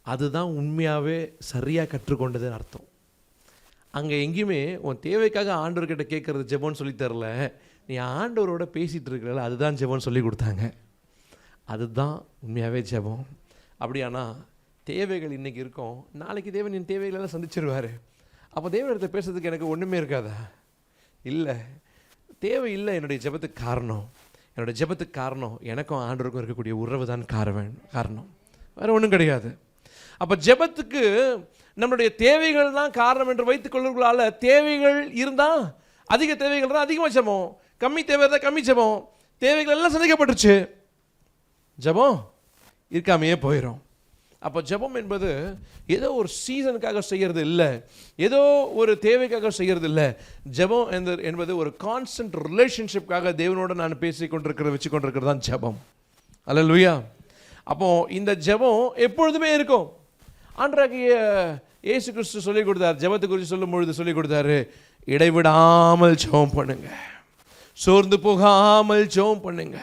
அதுதான் உண்மையாகவே சரியாக கற்றுக்கொண்டதுன்னு அர்த்தம். அங்கே எங்கேயுமே உன் தேவைக்காக ஆண்டவர்கிட்ட கேட்குறது ஜெபம்னு சொல்லி தரல, நீ ஆண்டவரோட பேசிகிட்டு இருக்கிறல, அதுதான் ஜெபம்னு சொல்லி கொடுத்தாங்க. அதுதான் உண்மையாகவே ஜெபம். அப்படியானா தேவைகள் இன்றைக்கி இருக்கும், நாளைக்கு தேவன் என் தேவைகளெல்லாம் சந்திச்சிருவார். அப்போ தேவனிடத்தை பேசுறதுக்கு எனக்கு ஒன்றுமே இருக்காதா? இல்லை, தேவை இல்லை. என்னுடைய ஜெபத்துக்கு காரணம், என்னுடைய ஜெபத்துக்கு காரணம் எனக்கும் ஆண்டவருக்கும் இருக்கக்கூடிய உறவு தான் காரணம், வேறு ஒன்றும் கிடையாது. அப்போ ஜெபத்துக்கு நம்மளுடைய தேவைகள் தான் காரணம் என்று வைத்துக் கொள்ளுங்களால், தேவைகள் இருந்தால் அதிக தேவைகள் தான் அதிகமாக ஜெபம், கம்மி தேவை தான் கம்மி ஜெபம். தேவைகள் எல்லாம் சந்திக்கப்பட்டுருச்சு, ஜெபம் இருக்காமையே போயிடும். அப்போ ஜெபம் என்பது ஏதோ ஒரு சீசனுக்காக செய்கிறது இல்லை, ஏதோ ஒரு தேவைக்காக செய்கிறது இல்லை. ஜெபம் என்பது ஒரு கான்ஸ்டன்ட் ரிலேஷன்ஷிப்காக தேவனோட நான் பேசி கொண்டிருக்கிறத வச்சு கொண்டிருக்கிறது தான் ஜெபம். அல்லேலூயா. அப்போ இந்த ஜெபம் எப்பொழுதுமே இருக்கும். ஆண்டவராகிய இயேசு கிறிஸ்து சொல்லிக் கொடுத்தார், ஜெபத்தை குறித்து சொல்லும் பொழுது சொல்லிக் கொடுத்தாரு, இடைவிடாமல் ஜெபம் பண்ணுங்க, சோர்ந்து போகாமல் ஜெபம் பண்ணுங்க.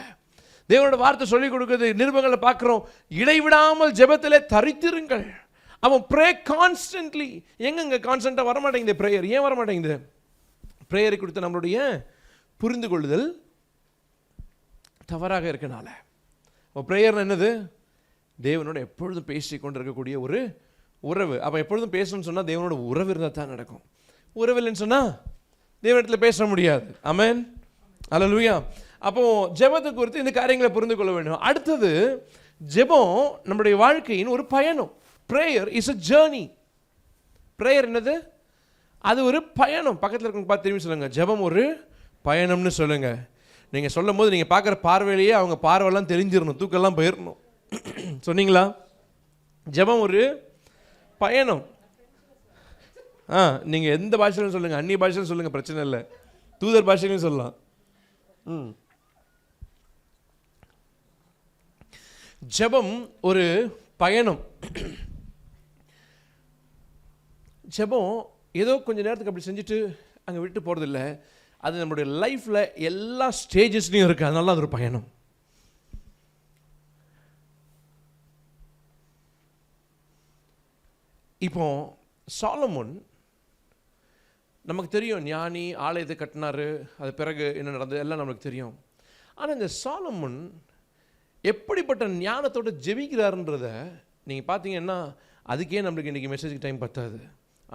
தேவனோட வார்த்தை சொல்லிக் கொடுக்குறது நிருபங்களை பார்க்குறோம், இடைவிடாமல் ஜெபத்திலே தரித்திருங்கள். அவன் ப்ரே கான்ஸ்டன்ட்லி. எங்கெங்க கான்ஸ்டன்ட்டாக வரமாட்டேங்குது ப்ரேயர்? ஏன் வரமாட்டேங்குது? ப்ரேயரை கொடுத்து நம்மளுடைய புரிந்து கொள்ளுதல் தவறாக இருக்கனால. அப்போ ப்ரேயர்னு என்னது? தேவனோட எப்பொழுதும் பேசி கொண்டு இருக்கக்கூடிய ஒரு உறவு. அப்போ எப்பொழுதும் பேசணும்னு சொன்னால் தேவனோட உறவு இருந்தால் தான் நடக்கும். உறவு இல்லைன்னு சொன்னால் தேவனிடத்தில் பேச முடியாது. ஆமென், அல்லேலூயா. அப்போ ஜெபத்தை குறித்து இந்த காரியங்களை புரிந்து கொள்ள வேண்டும். அடுத்தது, ஜெபம் நம்முடைய வாழ்க்கையின் ஒரு பயணம். Prayer is a journey. Prayer என்னது? அது ஒரு பயணம். பக்கத்தில் இருக்கவங்க பார்த்து திரும்பி சொல்லுங்க, ஜெபம் ஒரு பயணம்னு சொல்லுங்க. நீங்கள் சொல்லும் போது நீங்கள் பார்க்குற பார்வையிலேயே அவங்க பார்வையெல்லாம் தெரிஞ்சிடணும், தூக்கெல்லாம் போயிடணும். சொன்னீங்களா? ஜெபம் ஒரு பயணம். நீங்கள் எந்த பாஷையிலும் சொல்லுங்கள், அந்நிய பாஷையிலும் சொல்லுங்கள், பிரச்சனை இல்லை, தூதர் பாஷையிலும் சொல்லலாம். ஜெபம் ஒரு பயணம். ஜெபம் ஏதோ கொஞ்சம் நேரத்துக்கு அப்படி செஞ்சுட்டு அங்கே விட்டு போகிறதில்ல, அது நம்முடைய லைஃப்பில் எல்லா ஸ்டேஜஸ்லையும் இருக்குது. அதனால அது ஒரு பயணம். இப்போ சாலமோன் நமக்கு தெரியும், ஞானி, ஆலயத்தை கட்டினாரு, அது பிறகு என்ன நடந்தது எல்லாம் நமக்கு தெரியும். ஆனால் இந்த சாலமோன் எப்படிப்பட்ட ஞானத்தோடு ஜெபிக்கிறாருன்றத நீங்கள் பார்த்தீங்கன்னா, அதுக்கே நம்மளுக்கு இன்றைக்கி மெசேஜுக்கு டைம் பத்தாது.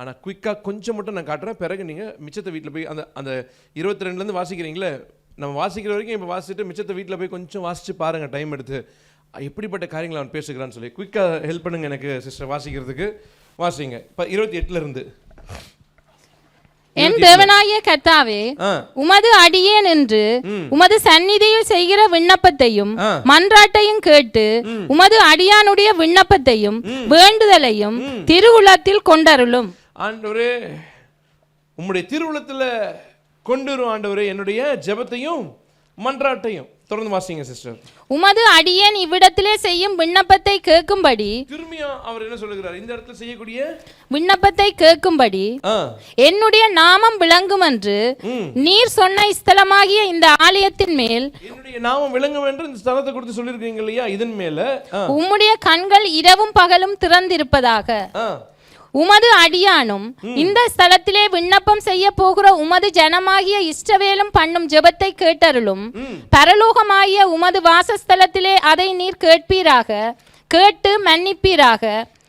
ஆனால் குயிக்காக கொஞ்சம் மட்டும் நான் காட்டுறேன், பிறகு நீங்கள் மிச்சத்தை வீட்டில் போய் அந்த 22லேருந்து வாசிக்கிறீங்களே, நம்ம வாசிக்கிற வரைக்கும் இப்போ வாசிச்சுட்டு மிச்சத்தை வீட்டில் போய் கொஞ்சம் வாசித்து பாருங்கள், டைம் எடுத்து எப்படிப்பட்ட காரியங்களை அவன் பேசுகிறான்னு சொல்லி. குயிக்காக ஹெல்ப் பண்ணுங்கள் எனக்கு சிஸ்டர் வாசிக்கிறதுக்கு. வாசிங்க இப்போ 28லேருந்து. என் தேவனாகிய கர்த்தாவே, உமது அடியேன் என்று உமது சந்நிதியில் செய்கிற விண்ணப்பத்தையும் மன்றாட்டையும் கேட்டு உமது அடியானுடைய விண்ணப்பத்தையும் வேண்டுதலையும் திருவுளத்தில் கொண்டருளும். ஆண்டவரே, உம்முடைய திருவுளத்தில் கொண்டு வரும் ஆண்டவரே என்னுடைய ஜெபத்தையும் மன்றாட்டையும். தொடர்ந்து வாசிங்க சிஸ்டர். உமது அடியேன் இவ்விடத்திலே செய்யும் விண்ணப்பத்தை கேட்கும்படி. திரும்பியும் அவர் என்ன சொல்லுகிறார்? இந்த இடத்துல செய்யக்கூடிய விண்ணப்பத்தை கேட்கும்படி என்னுடைய நாமம் விளங்கும் என்று நீர் சொன்ன ஸ்தலமாகிய இந்த ஆலயத்தின் மேல் என்னுடைய நாமம் விளங்கும் என்று இந்த ஸ்தலத்தை குறித்து சொல்லியிருக்கீங்க இல்லையா? இதன் மேல உம்முடைய கண்கள் இரவும் பகலும் திறந்திருப்பதாக. உமது அடியானும் இந்த ஸ்தலத்திலே விண்ணப்பம் செய்ய போகிற உமது ஜனமாகிய இஷ்டவேலும் பண்ணும் ஜெபத்தை கேட்டருளும். பரலோகமாகிய உமது வாசஸ்தலத்திலே அதை நீர் கேட்பீராக, கேட்டு மன்னிப்பீராக.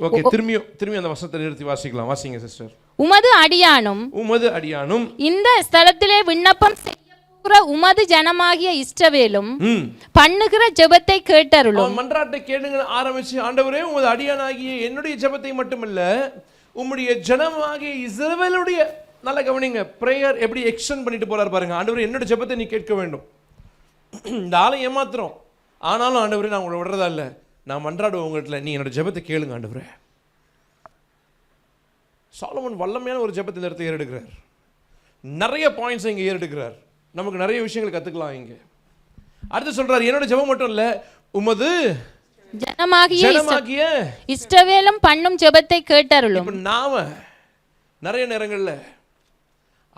ஓகே, திரும்பி அந்த வசனத்தை நிறுத்தி வாசிக்கலாம். வாசிங்க சிஸ்டர். உமது அடியானும் இந்த ஸ்தலத்திலே விண்ணப்பம் செய்ய போகிற உமது ஜனமாகிய இஷ்டவேலும் பண்ணுகிற ஜெபத்தை கேட்டருளும். மன்றாட்டை கேளுங்க ஆரம்பிச்சு, ஆண்டவரே உமது அடியானாகிய என்னுடைய ஜெபத்தை மட்டுமில்ல, உம்முடைய ஜனமாகிய இஸ்ரவேலுடைய, நல்ல கவனிங்க, பிரேயர் எப்படி எக்ஸ்டெண்ட் பண்ணிட்டு போறாரு பாருங்க. ஆண்டவரே என்னோட ஜெபத்தை நீ கேட்க வேண்டும். இந்த ஆளை ஏமாத்துறோம், ஆனாலும் ஆண்டவரே நான் உங்களை விடுறதா இல்லை, நான் மன்றாடுவேன் உங்கள்கிட்ட, நீ என்னோட ஜெபத்தை கேளுங்க ஆண்டவரே. சாலமோன் வல்லமையான ஒரு ஜெபத்தை இந்த இடத்தை ஏறெடுக்கிறார். நிறைய பாயிண்ட்ஸ் இங்கே ஏறெடுக்கிறார். நமக்கு நிறைய விஷயங்கள் கற்றுக்கலாம் இங்கே. அடுத்து சொல்றாரு, என்னோட ஜெபம் மட்டும் இல்லை, உமது ஜனமாகிய இஷ்டவேலும் பண்ணும் ஜெபத்தை கேட்டருளும். நாம நிறைய நேரங்கள்ல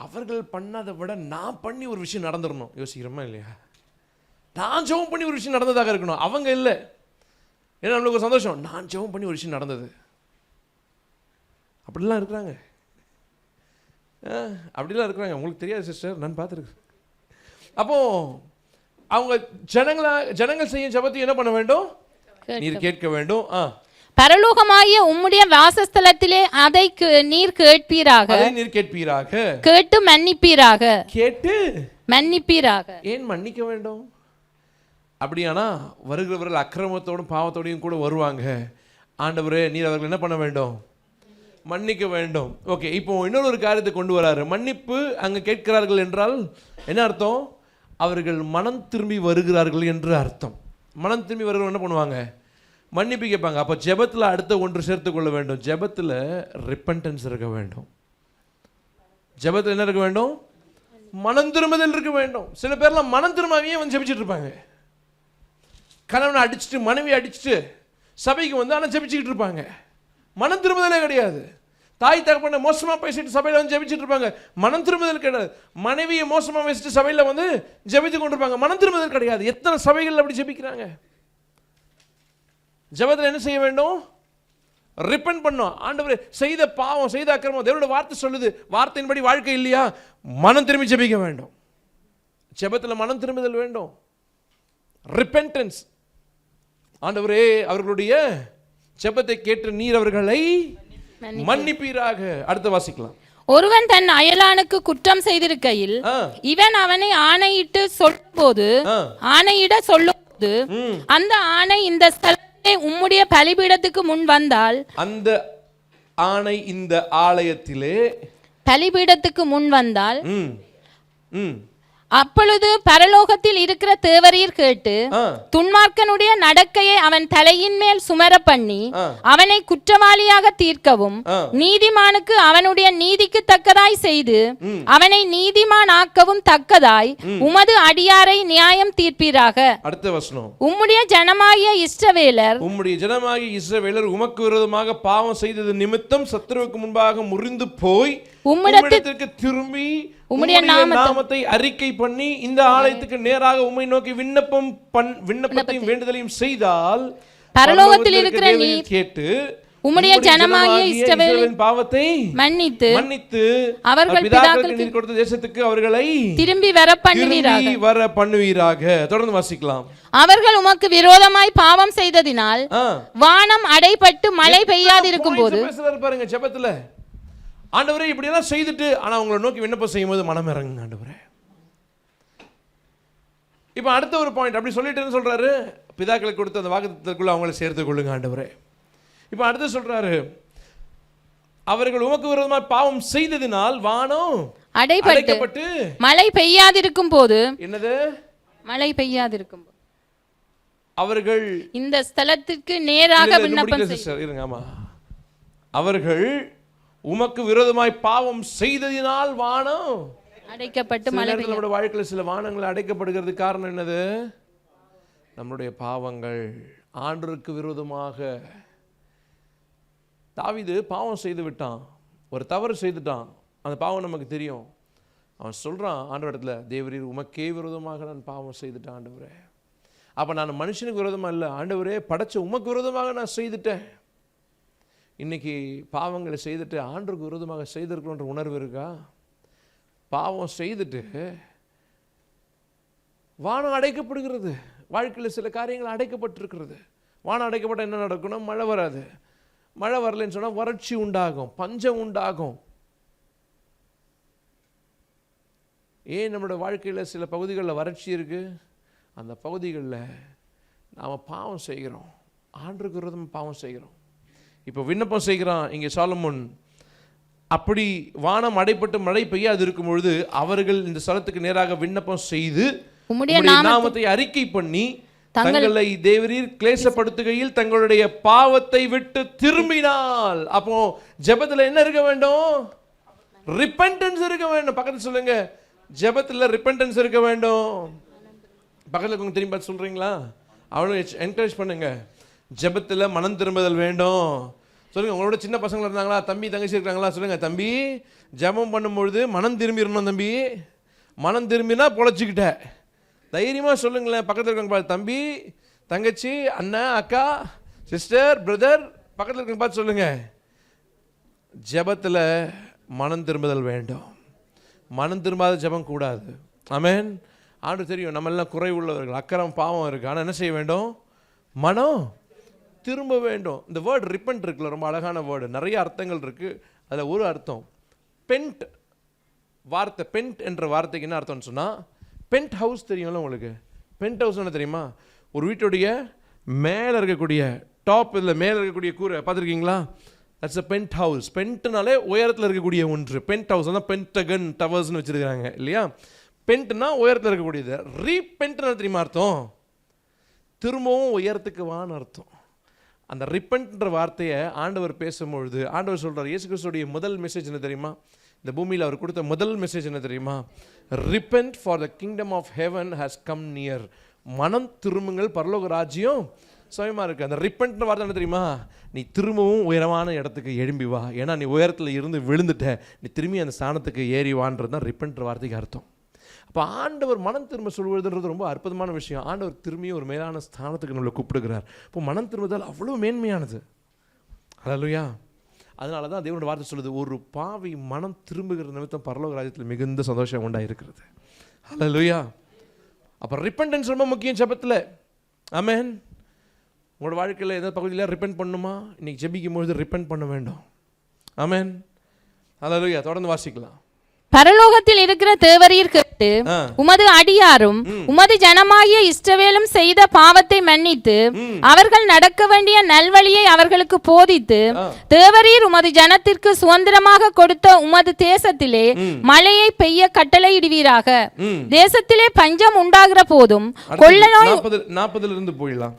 அவர்கள் பண்ணாத விட நான் பண்ணி ஒரு விஷயம் நடந்துடணும் யோசிக்கிறோமா இல்லையா? நான் ஜெபம் பண்ணி ஒரு விஷயம் நடந்ததாக இருக்கணும், அவங்க இல்லை. ஏன்னா நம்மளுக்கு ஒரு சந்தோஷம், நான் ஜெபம் பண்ணி ஒரு விஷயம் நடந்தது. அப்படிலாம் இருக்கிறாங்க, அப்படிலாம் இருக்கிறாங்க. உங்களுக்கு தெரியாது சிஸ்டர், நான் பார்த்துருக்கேன். அப்போ அவங்க ஜனங்கள் செய்யும் ஜெபத்தை என்ன பண்ண வேண்டும்? நீர் கேட்க வேண்டும். பரலோகமாகிய உம்முடைய வாசஸ்தலத்திலே அதை நீர் கேட்பீராக, கேட்டு மன்னிப்பீராக. ஏன் மன்னிக்க வேண்டும்? அப்படியானா வருகிறவர்கள் அக்கிரமத்தோடும் பாவத்தோடையும் கூட வருவாங்க. ஆண்டவரே நீர் அவர்கள் என்ன பண்ண வேண்டும்? மன்னிக்க வேண்டும். ஓகே, இப்போ இன்னொரு காரியத்தை கொண்டு வராரு. மன்னிப்பு அங்க கேட்கிறார்கள் என்றால் என்ன அர்த்தம்? அவர்கள் மனம் திரும்பி வருகிறார்கள் என்று அர்த்தம். மனம் திரும்பி வருகிறவங்க என்ன பண்ணுவாங்க? மன்னிப்பு கேட்பாங்க. அப்போ ஜெபத்தில் அடுத்த ஒன்று சேர்த்து கொள்ள வேண்டும். ஜெபத்தில் ரிப்பன்டன்ஸ் இருக்க வேண்டும். ஜெபத்தில் என்ன இருக்க வேண்டும்? மனம் திரும்புதல் இருக்க வேண்டும். சில பேர்லாம் மனம் திரும்பாமையே வந்து ஜெபிச்சுட்டு இருப்பாங்க. கணவனை அடிச்சுட்டு மனைவி அடிச்சுட்டு சபைக்கு வந்து ஆனால் ஜெபிச்சுக்கிட்டு இருப்பாங்க. மனம் திரும்புதலே கிடையாது. தாய் தகப்பனை மோசமாக பேசிட்டு சபையில் வந்து ஜெபிச்சுட்டு இருப்பாங்க. மனம் திரும்புதல் கிடையாது. மனைவியை மோசமாக பேசிட்டு சபையில் வந்து ஜெபிச்சு கொண்டு இருப்பாங்க. மனம் திரும்புதல் கிடையாது. எத்தனை சபைகள் அப்படி ஜெபிக்கிறாங்க? ஜெபத்தில் என்ன செய்ய வேண்டும்? ரிப்பென்ட் பண்ணோம். ஆண்டவரே செய்த பாவம், செய்த அக்கிரமம், தேவனோட வார்த்தை சொல்லுது, வார்த்தையின்படி வாழ்க்கை இல்லையா? மனம் திரும்பி ஜெபிக்க வேண்டும். ஜெபத்தில் மனம் திரும்புதல் வேண்டும். ரிப்பென்டன்ஸ். ஆண்டவரே அவர்களுடைய ஜெபத்தை கேட்டு நீர் அவர்களை மன்னிப்பீராக. அடுத்து வாசிக்கலாம். ஒருவன் தன் அயலானுக்கு குற்றம் செய்திருக்கையில் இவன் அவனை ஆணையிட சொல்லும்போது அந்த ஆணை இந்த ஸ்தலத்திலே உம்முடைய பலிபீடத்துக்கு முன் வந்தால், அந்த ஆணை இந்த ஆலயத்திலே பலிபீடத்துக்கு முன் வந்தால், அப்பொழுது பரலோகத்தில் இருக்கிற தேவரீர் கேட்டு துன்மார்க்கனுடைய நடக்கையை அவன் தலையின் மேல் சுமர பண்ணி அவனை குற்றவாளியாக தீர்க்கவும் நீதிமானுக்கு அவனுடைய நீதிக்கு தக்கதாய் செய்து அவனை நீதிமான் ஆக்கவும் தக்கதாய் உமது அடியாரை நியாயம் தீர்ப்பீராக. அடுத்த வசனம், உம்முடைய ஜனமாகிய இஸ்ரவேலர் உமக்கு விரோதமாக பாவம் செய்தது நிமித்தம் சத்துருவுக்கு முன்பாக முறிந்து போய் உம்மிடத்திற்கு திரும்பி உம்முடைய நாமத்தை அறிக்கை பண்ணி இந்த ஆலயத்துக்கு நேராக உம்மை நோக்கி விண்ணப்பத்தையும் வேண்டுதலையும் செய்தால் பரலோகத்தில் இருக்கிற நீர் கேட்டு உம்முடைய ஜனமாகிய இஸ்ரவேலின் பாவத்தை மன்னித்து அவர்கள் பிதாக்களுக்கு நீர் கொடுத்த தேசத்துக்கு அவர்களை திரும்பி வர பண்ணுவீராக. தொடர்ந்து வாசிக்கலாம். அவர்கள் உமக்கு விரோதமாய் பாவம் செய்ததினால் வானம் அடைபட்டு மழை பெய்யாதிருக்கும் போது பாருங்க, ஜெபத்துல ஆண்டவரே இப்படி எல்லாம் செய்துட்டு ஆனா உங்களை நோக்கி விண்ணப்பம் செய்யும் போது மனம் இறங்குங்க ஆண்டவரே. இப்ப அடுத்த ஒரு பாயிண்ட் அப்படி சொல்லிட்டு சொல்றாரு, பிதாக்களுக்கு கொடுத்த அந்த வாக்குத்தத்தத்துக்குள்ள அவங்களை சேர்த்துக் கொள்ளுங்க ஆண்டவரே. இப்ப அடுத்து சொல்றாரு, அவர்கள் உமக்கு விரோதமாக பாவம் செய்ததினால் வானம் அடைக்கப்பட்டு மழை பெய்யாதிருக்கும் போது, என்னது மழை பெய்யாதிருக்கும் போது அவர்கள் இந்த ஸ்தலத்திற்கு நேராக விண்ணப்பம் செய்யுங்க. ஆமா, அவர்கள் உமக்கு விரோதமாய் பாவம் செய்ததினால் வானம் அடைக்கப்பட்டு நம்முடைய வாழ்க்கையில் சில வானங்கள் அடைக்கப்படுகிறது. காரணம் என்னது? நம்முடைய பாவங்கள். ஆண்டவருக்கு விரோதமாக தாவீது பாவம் செய்து விட்டான், ஒரு தவறு செய்துட்டான். அந்த பாவம் நமக்கு தெரியும். அவன் சொல்றான் ஆண்டவரிடத்துல, தேவரீர் உமக்கே விரோதமாக நான் பாவம் செய்துட்டேன் ஆண்டவரே. அப்ப நான் மனுஷனுக்கு விரோதமா இல்லை ஆண்டவரே, படைச்ச உமக்கு விரோதமாக நான் செய்துட்டேன். இன்னைக்கு பாவங்களை செய்துட்டு ஆண்டவருக்கு விரோதமாக செய்திருக்கணுன்ற உணர்வு இருக்கா? பாவம் செய்துட்டு வானம் அடைக்கப்படுகிறது. வாழ்க்கையில் சில காரியங்கள் அடைக்கப்பட்டிருக்கிறது. வானம் அடைக்கப்பட்ட என்ன நடக்கணும்? மழை வராது. மழை வரலன்னு சொன்னால் வறட்சி உண்டாகும், பஞ்சம் உண்டாகும். ஏன் நம்மளோட வாழ்க்கையில் சில பகுதிகளில் வறட்சி இருக்கு? அந்த பகுதிகளில் நாம் பாவம் செய்கிறோம், ஆண்டவருக்கு விரோதமாக பாவம் செய்கிறோம். இப்போ விண்ணப்பம் செய்கிறான் இங்கே சாலமோன். அப்படி வானம் அடைப்பட்டு மழை பெய்யாது இருக்கும் பொழுது அவர்கள் இந்த ஸ்தலத்துக்கு நேராக விண்ணப்பம் செய்து உம்முடைய நாமத்தை அறிக்கை பண்ணி தங்களை தேவரீர் கிளேசப்படுத்துகையில் தங்களுடைய பாவத்தை விட்டு திரும்பினால். அப்போ ஜெபத்துல என்ன இருக்க வேண்டும்? ரிப்பெண்டன்ஸ் இருக்க வேண்டும். பக்கத்துல சொல்லுங்க, ஜெபத்துல ரிப்பெண்டன்ஸ் இருக்க வேண்டும். பக்கத்துல கொஞ்சம் திரும்பி பார்த்து சொல்றீங்களா? அவளும் என்கரேஜ் பண்ணுங்க. ஜெபத்துல மனம் திரும்புதல் வேண்டும். சொல்லுங்க, உங்களோட சின்ன பசங்க இருந்தாங்களா, தம்பி தங்கச்சி இருக்காங்களா? சொல்லுங்க, தம்பி ஜெபம் பண்ணும்பொழுது மனம் திரும்பிடணும். தம்பி மனம் திரும்பினா பொழைச்சிக்கிட்ட தைரியமா சொல்லுங்களேன். பக்கத்தில் இருக்காங்க பார்த்து, தம்பி தங்கச்சி அண்ணன் அக்கா சிஸ்டர் பிரதர், பக்கத்தில் இருக்காங்க பார்த்து சொல்லுங்க, ஜெபத்தில் மனம் திரும்புதல் வேண்டும். மனம் திரும்பாத ஜெபம் கூடாது. ஆமென். ஆண்டு தெரியும் நம்ம எல்லாம் குறை உள்ளவர்கள், அக்கறம் பாவம் இருக்கு. ஆனால் என்ன செய்ய வேண்டும்? மனம் திரும்ப வேண்டும். இந்த வேர்டு ரிப்பெண்ட் இருக்குல்ல, ரொம்ப அழகான வேர்டு, நிறைய அர்த்தங்கள் இருக்கு. அதில் ஒரு அர்த்தம் பென்ட் வார்த்தை. பென்ட் என்ற வார்த்தைக்கு என்ன அர்த்தம்னு சொன்னால், பென்ட் ஹவுஸ் தெரியும்ல உங்களுக்கு? பென்ட் ஹவுஸ் என்ன தெரியுமா? ஒரு வீட்டுடைய மேலே இருக்கக்கூடிய டாப், இதில் மேலே இருக்கக்கூடிய கூரை பார்த்துருக்கீங்களா? That's a penthouse. பென்ட்னாலே உயரத்தில் இருக்கக்கூடிய ஒன்று. பென்ட் ஹவுஸ் தான் பென்டகன் டவர்ஸ்னு வச்சுருக்காங்க இல்லையா? பென்ட்னா உயரத்தில் இருக்கக்கூடியது. ரீபென்ட்னா தெரியுமா அர்த்தம்? திரும்பவும் உயரத்துக்கு வான்னு அர்த்தம். அந்த ரிப்பென்ட்ன்ற வார்த்தையை ஆண்டவர் பேசும்பொழுது ஆண்டவர் சொல்கிறார், இயேசு கிறிஸ்துடைய முதல் மெசேஜ் என்ன தெரியுமா? இந்த பூமியில் அவர் கொடுத்த முதல் மெசேஜ் என்ன தெரியுமா? Repent for the kingdom of heaven has come near. மனம் திரும்புங்கள், பரலோக ராஜ்யம் சமயமாக இருக்குது. அந்த ரிப்பென்ட்ன்ற வார்த்தை என்ன தெரியுமா? நீ திரும்பவும் உயரமான இடத்துக்கு எழும்பி வா. ஏன்னா நீ உயரத்தில் இருந்து விழுந்துட்ட, நீ திரும்பி அந்த ஸ்தானத்துக்கு ஏறி வான்றது தான் ரிப்பென்ட்ன்ற வார்த்தைக்கு அர்த்தம். அப்போ ஆண்டவர் மனம் திரும்ப சொல்வதுன்றது ரொம்ப அற்புதமான விஷயம். ஆண்டவர் திரும்பி ஒரு மேலான ஸ்தானத்துக்கு நம்மளை கூப்பிடுகிறார். இப்போ மனம் திரும்புதல் அவ்வளோ மேன்மையானது. ஹல்லேலூயா. அதனால தான் தேவனுடைய வார்த்தை சொல்லுது, ஒரு பாவி மனம் திரும்புகிற நிமித்தம் பரலோக ராஜ்யத்தில் மிகுந்த சந்தோஷம் உண்டாயிருக்கிறது. ஹல்லேலூயா. அப்போ ரிப்பெண்டன்ஸ் ரொம்ப முக்கியம் ஜெபத்தில். ஆமென். உங்களோட வாழ்க்கையில் எந்த பகுதியில் ரிப்பெண்ட் பண்ணுமா? இன்னைக்கு ஜெபிக்கும் பொழுது ரிப்பெண்ட் பண்ண வேண்டும். ஆமென். ஹல்லேலூயா. தொடர்ந்து வாசிக்கலாம். பரலோகத்தில் இருக்கிற தேவரீர் கேட்டு உமது அடியாரும் உமது ஜனமாகிய இஸ்ரவேலும் செய்த பாவத்தை மன்னித்து அவர்கள் நடக்க வேண்டிய நல்வழியை அவர்களுக்கு போதித்து தேவரீர் உமது ஜனத்திற்கு சுதந்திரமாக கொடுத்த உமது தேசத்திலே மழையை பெய்ய கட்டளையிடுவீராக. தேசத்திலே பஞ்சம் உண்டாகிற போதும் கொள்ள நோய் 40 இருந்து போயிடலாம்.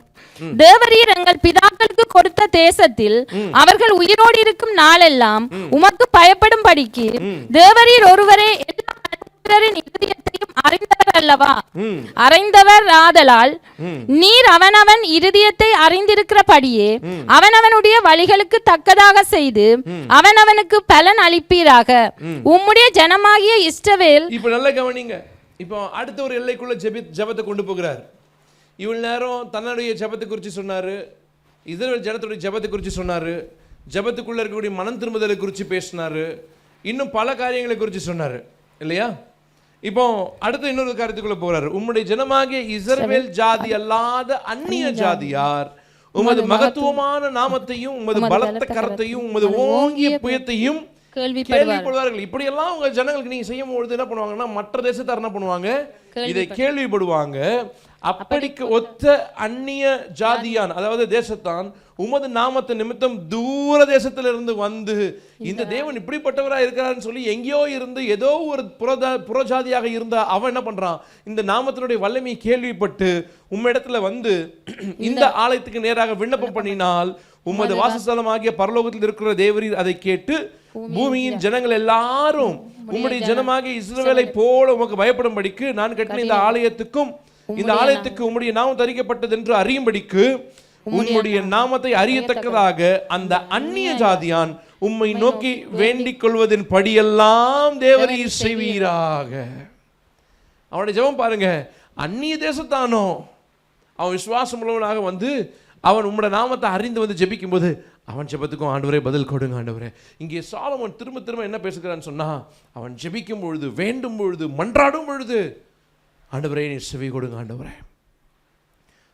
தேவரீர் எங்கள் பிதாக்களுக்கு கொடுத்த தேசத்தில் அவர்கள் உயிரோடு இருக்கும் நாளெல்லாம் உமக்கு பயப்படும்படிக்கு தேவரீர் ஒருவரே எல்லா மனுஷரின் இருதயத்தையும் அறிந்தவர் அல்லவா? அறிந்தவர் ஆதலால் நீர் அவனவன் இருதயத்தை அறிந்திருக்கிறபடியே அவனவனுடைய வழிகளுக்கு தக்கதாக செய்து அவனவனுக்கு பலன் அளிப்பீராக. உம்முடைய ஜனமாகிய இஸ்ரவேல். இப்ப நல்ல கவனிங்க. இப்போ அடுத்த ஒரு எல்லைக்குள்ள ஜெபத்தை கொண்டு போகிறார். இவ்வளவு நேரம் தன்னுடைய ஜெபத்தை குறித்து சொன்னாரு, இஸ்ரவேல் ஜனத்துடைய ஜெபத்தை குறித்து சொன்னாரு, ஜெபத்துக்குள்ள இருக்கக்கூடிய மனம் திரும்புதலை குறித்து பேசினாரு, இன்னும் பல காரியங்களை குறித்து சொன்னாரு இல்லையா? இப்போ அடுத்த இன்னொரு காரியத்துக்குள்ள போறாரு. உம்முடைய ஜனமாகிய இஸ்ரவேல் ஜாதி அல்லாத அந்நிய ஜாதியார் உமது மகத்துவமான நாமத்தையும் உமது பலத்த கரத்தையும் உமது ஓங்கிய புயத்தையும் கேள்விப்படுவார்கள். இப்படி எல்லாம் உங்க ஜனங்களுக்கு நீங்க செய்யும் பொழுது என்ன பண்ணுவாங்கன்னா மற்ற தேசத்தார் என்ன பண்ணுவாங்க? இதை கேள்விப்படுவாங்க. அப்படிக்கு ஒத்த அந்நிய ஜாதியான், அதாவது தேசத்தான் உமது நாமத்தை நிமித்தம் தூர தேசத்திலிருந்து வந்து இந்த தேவன் இப்படிப்பட்டவராக இருக்கிறான்னு சொல்லி எங்கேயோ இருந்து ஏதோ ஒரு புறஜாதியாக இருந்த அவன் என்ன பண்றான்? இந்த நாமத்தினுடைய வல்லமையை கேள்விப்பட்டு உம்மிடத்துல வந்து இந்த ஆலயத்துக்கு நேராக விண்ணப்பம் பண்ணினால் உமது வாசஸ்தலம் ஆகிய பரலோகத்தில் இருக்கிற தேவரீர் அதை கேட்டு பூமியின் ஜனங்கள் எல்லாரும் உம்முடைய ஜனமாகிய இஸ்ரவேலை போல உமக்கு பயப்படும்படிக்கு நான் கட்டின இந்த ஆலயத்துக்கும் இந்த ஆலயத்துக்கு உம்முடைய நாமம் தரிக்கப்பட்டது என்று அறியும்படிக்கு உம்முடைய நாமத்தை அறியத்தக்கதாக அந்த அந்நிய ஜாதியான் உம்மை நோக்கி வேண்டிக் கொள்வதன் படியெல்லாம் தேவரீர் செய்வீராக. அவனுடைய ஜெபம் பாருங்க. அந்நிய தேசத்தானோ அவன் விசுவாசம் உள்ளவனாக வந்து அவன் உம்முடைய நாமத்தை அறிந்து வந்து ஜெபிக்கும் போது அவன் ஜெபத்துக்கும் ஆண்டவரே பதில் கொடுங்க ஆண்டவரே. இங்கே சாலமோன் திரும்ப திரும்ப என்ன பேசுகிறான்னு சொன்னா, அவன் ஜெபிக்கும் பொழுது, வேண்டும் பொழுது, மன்றாடும் பொழுது ஆண்டவரே நீ செவி கொடுங்க ஆண்டவரே.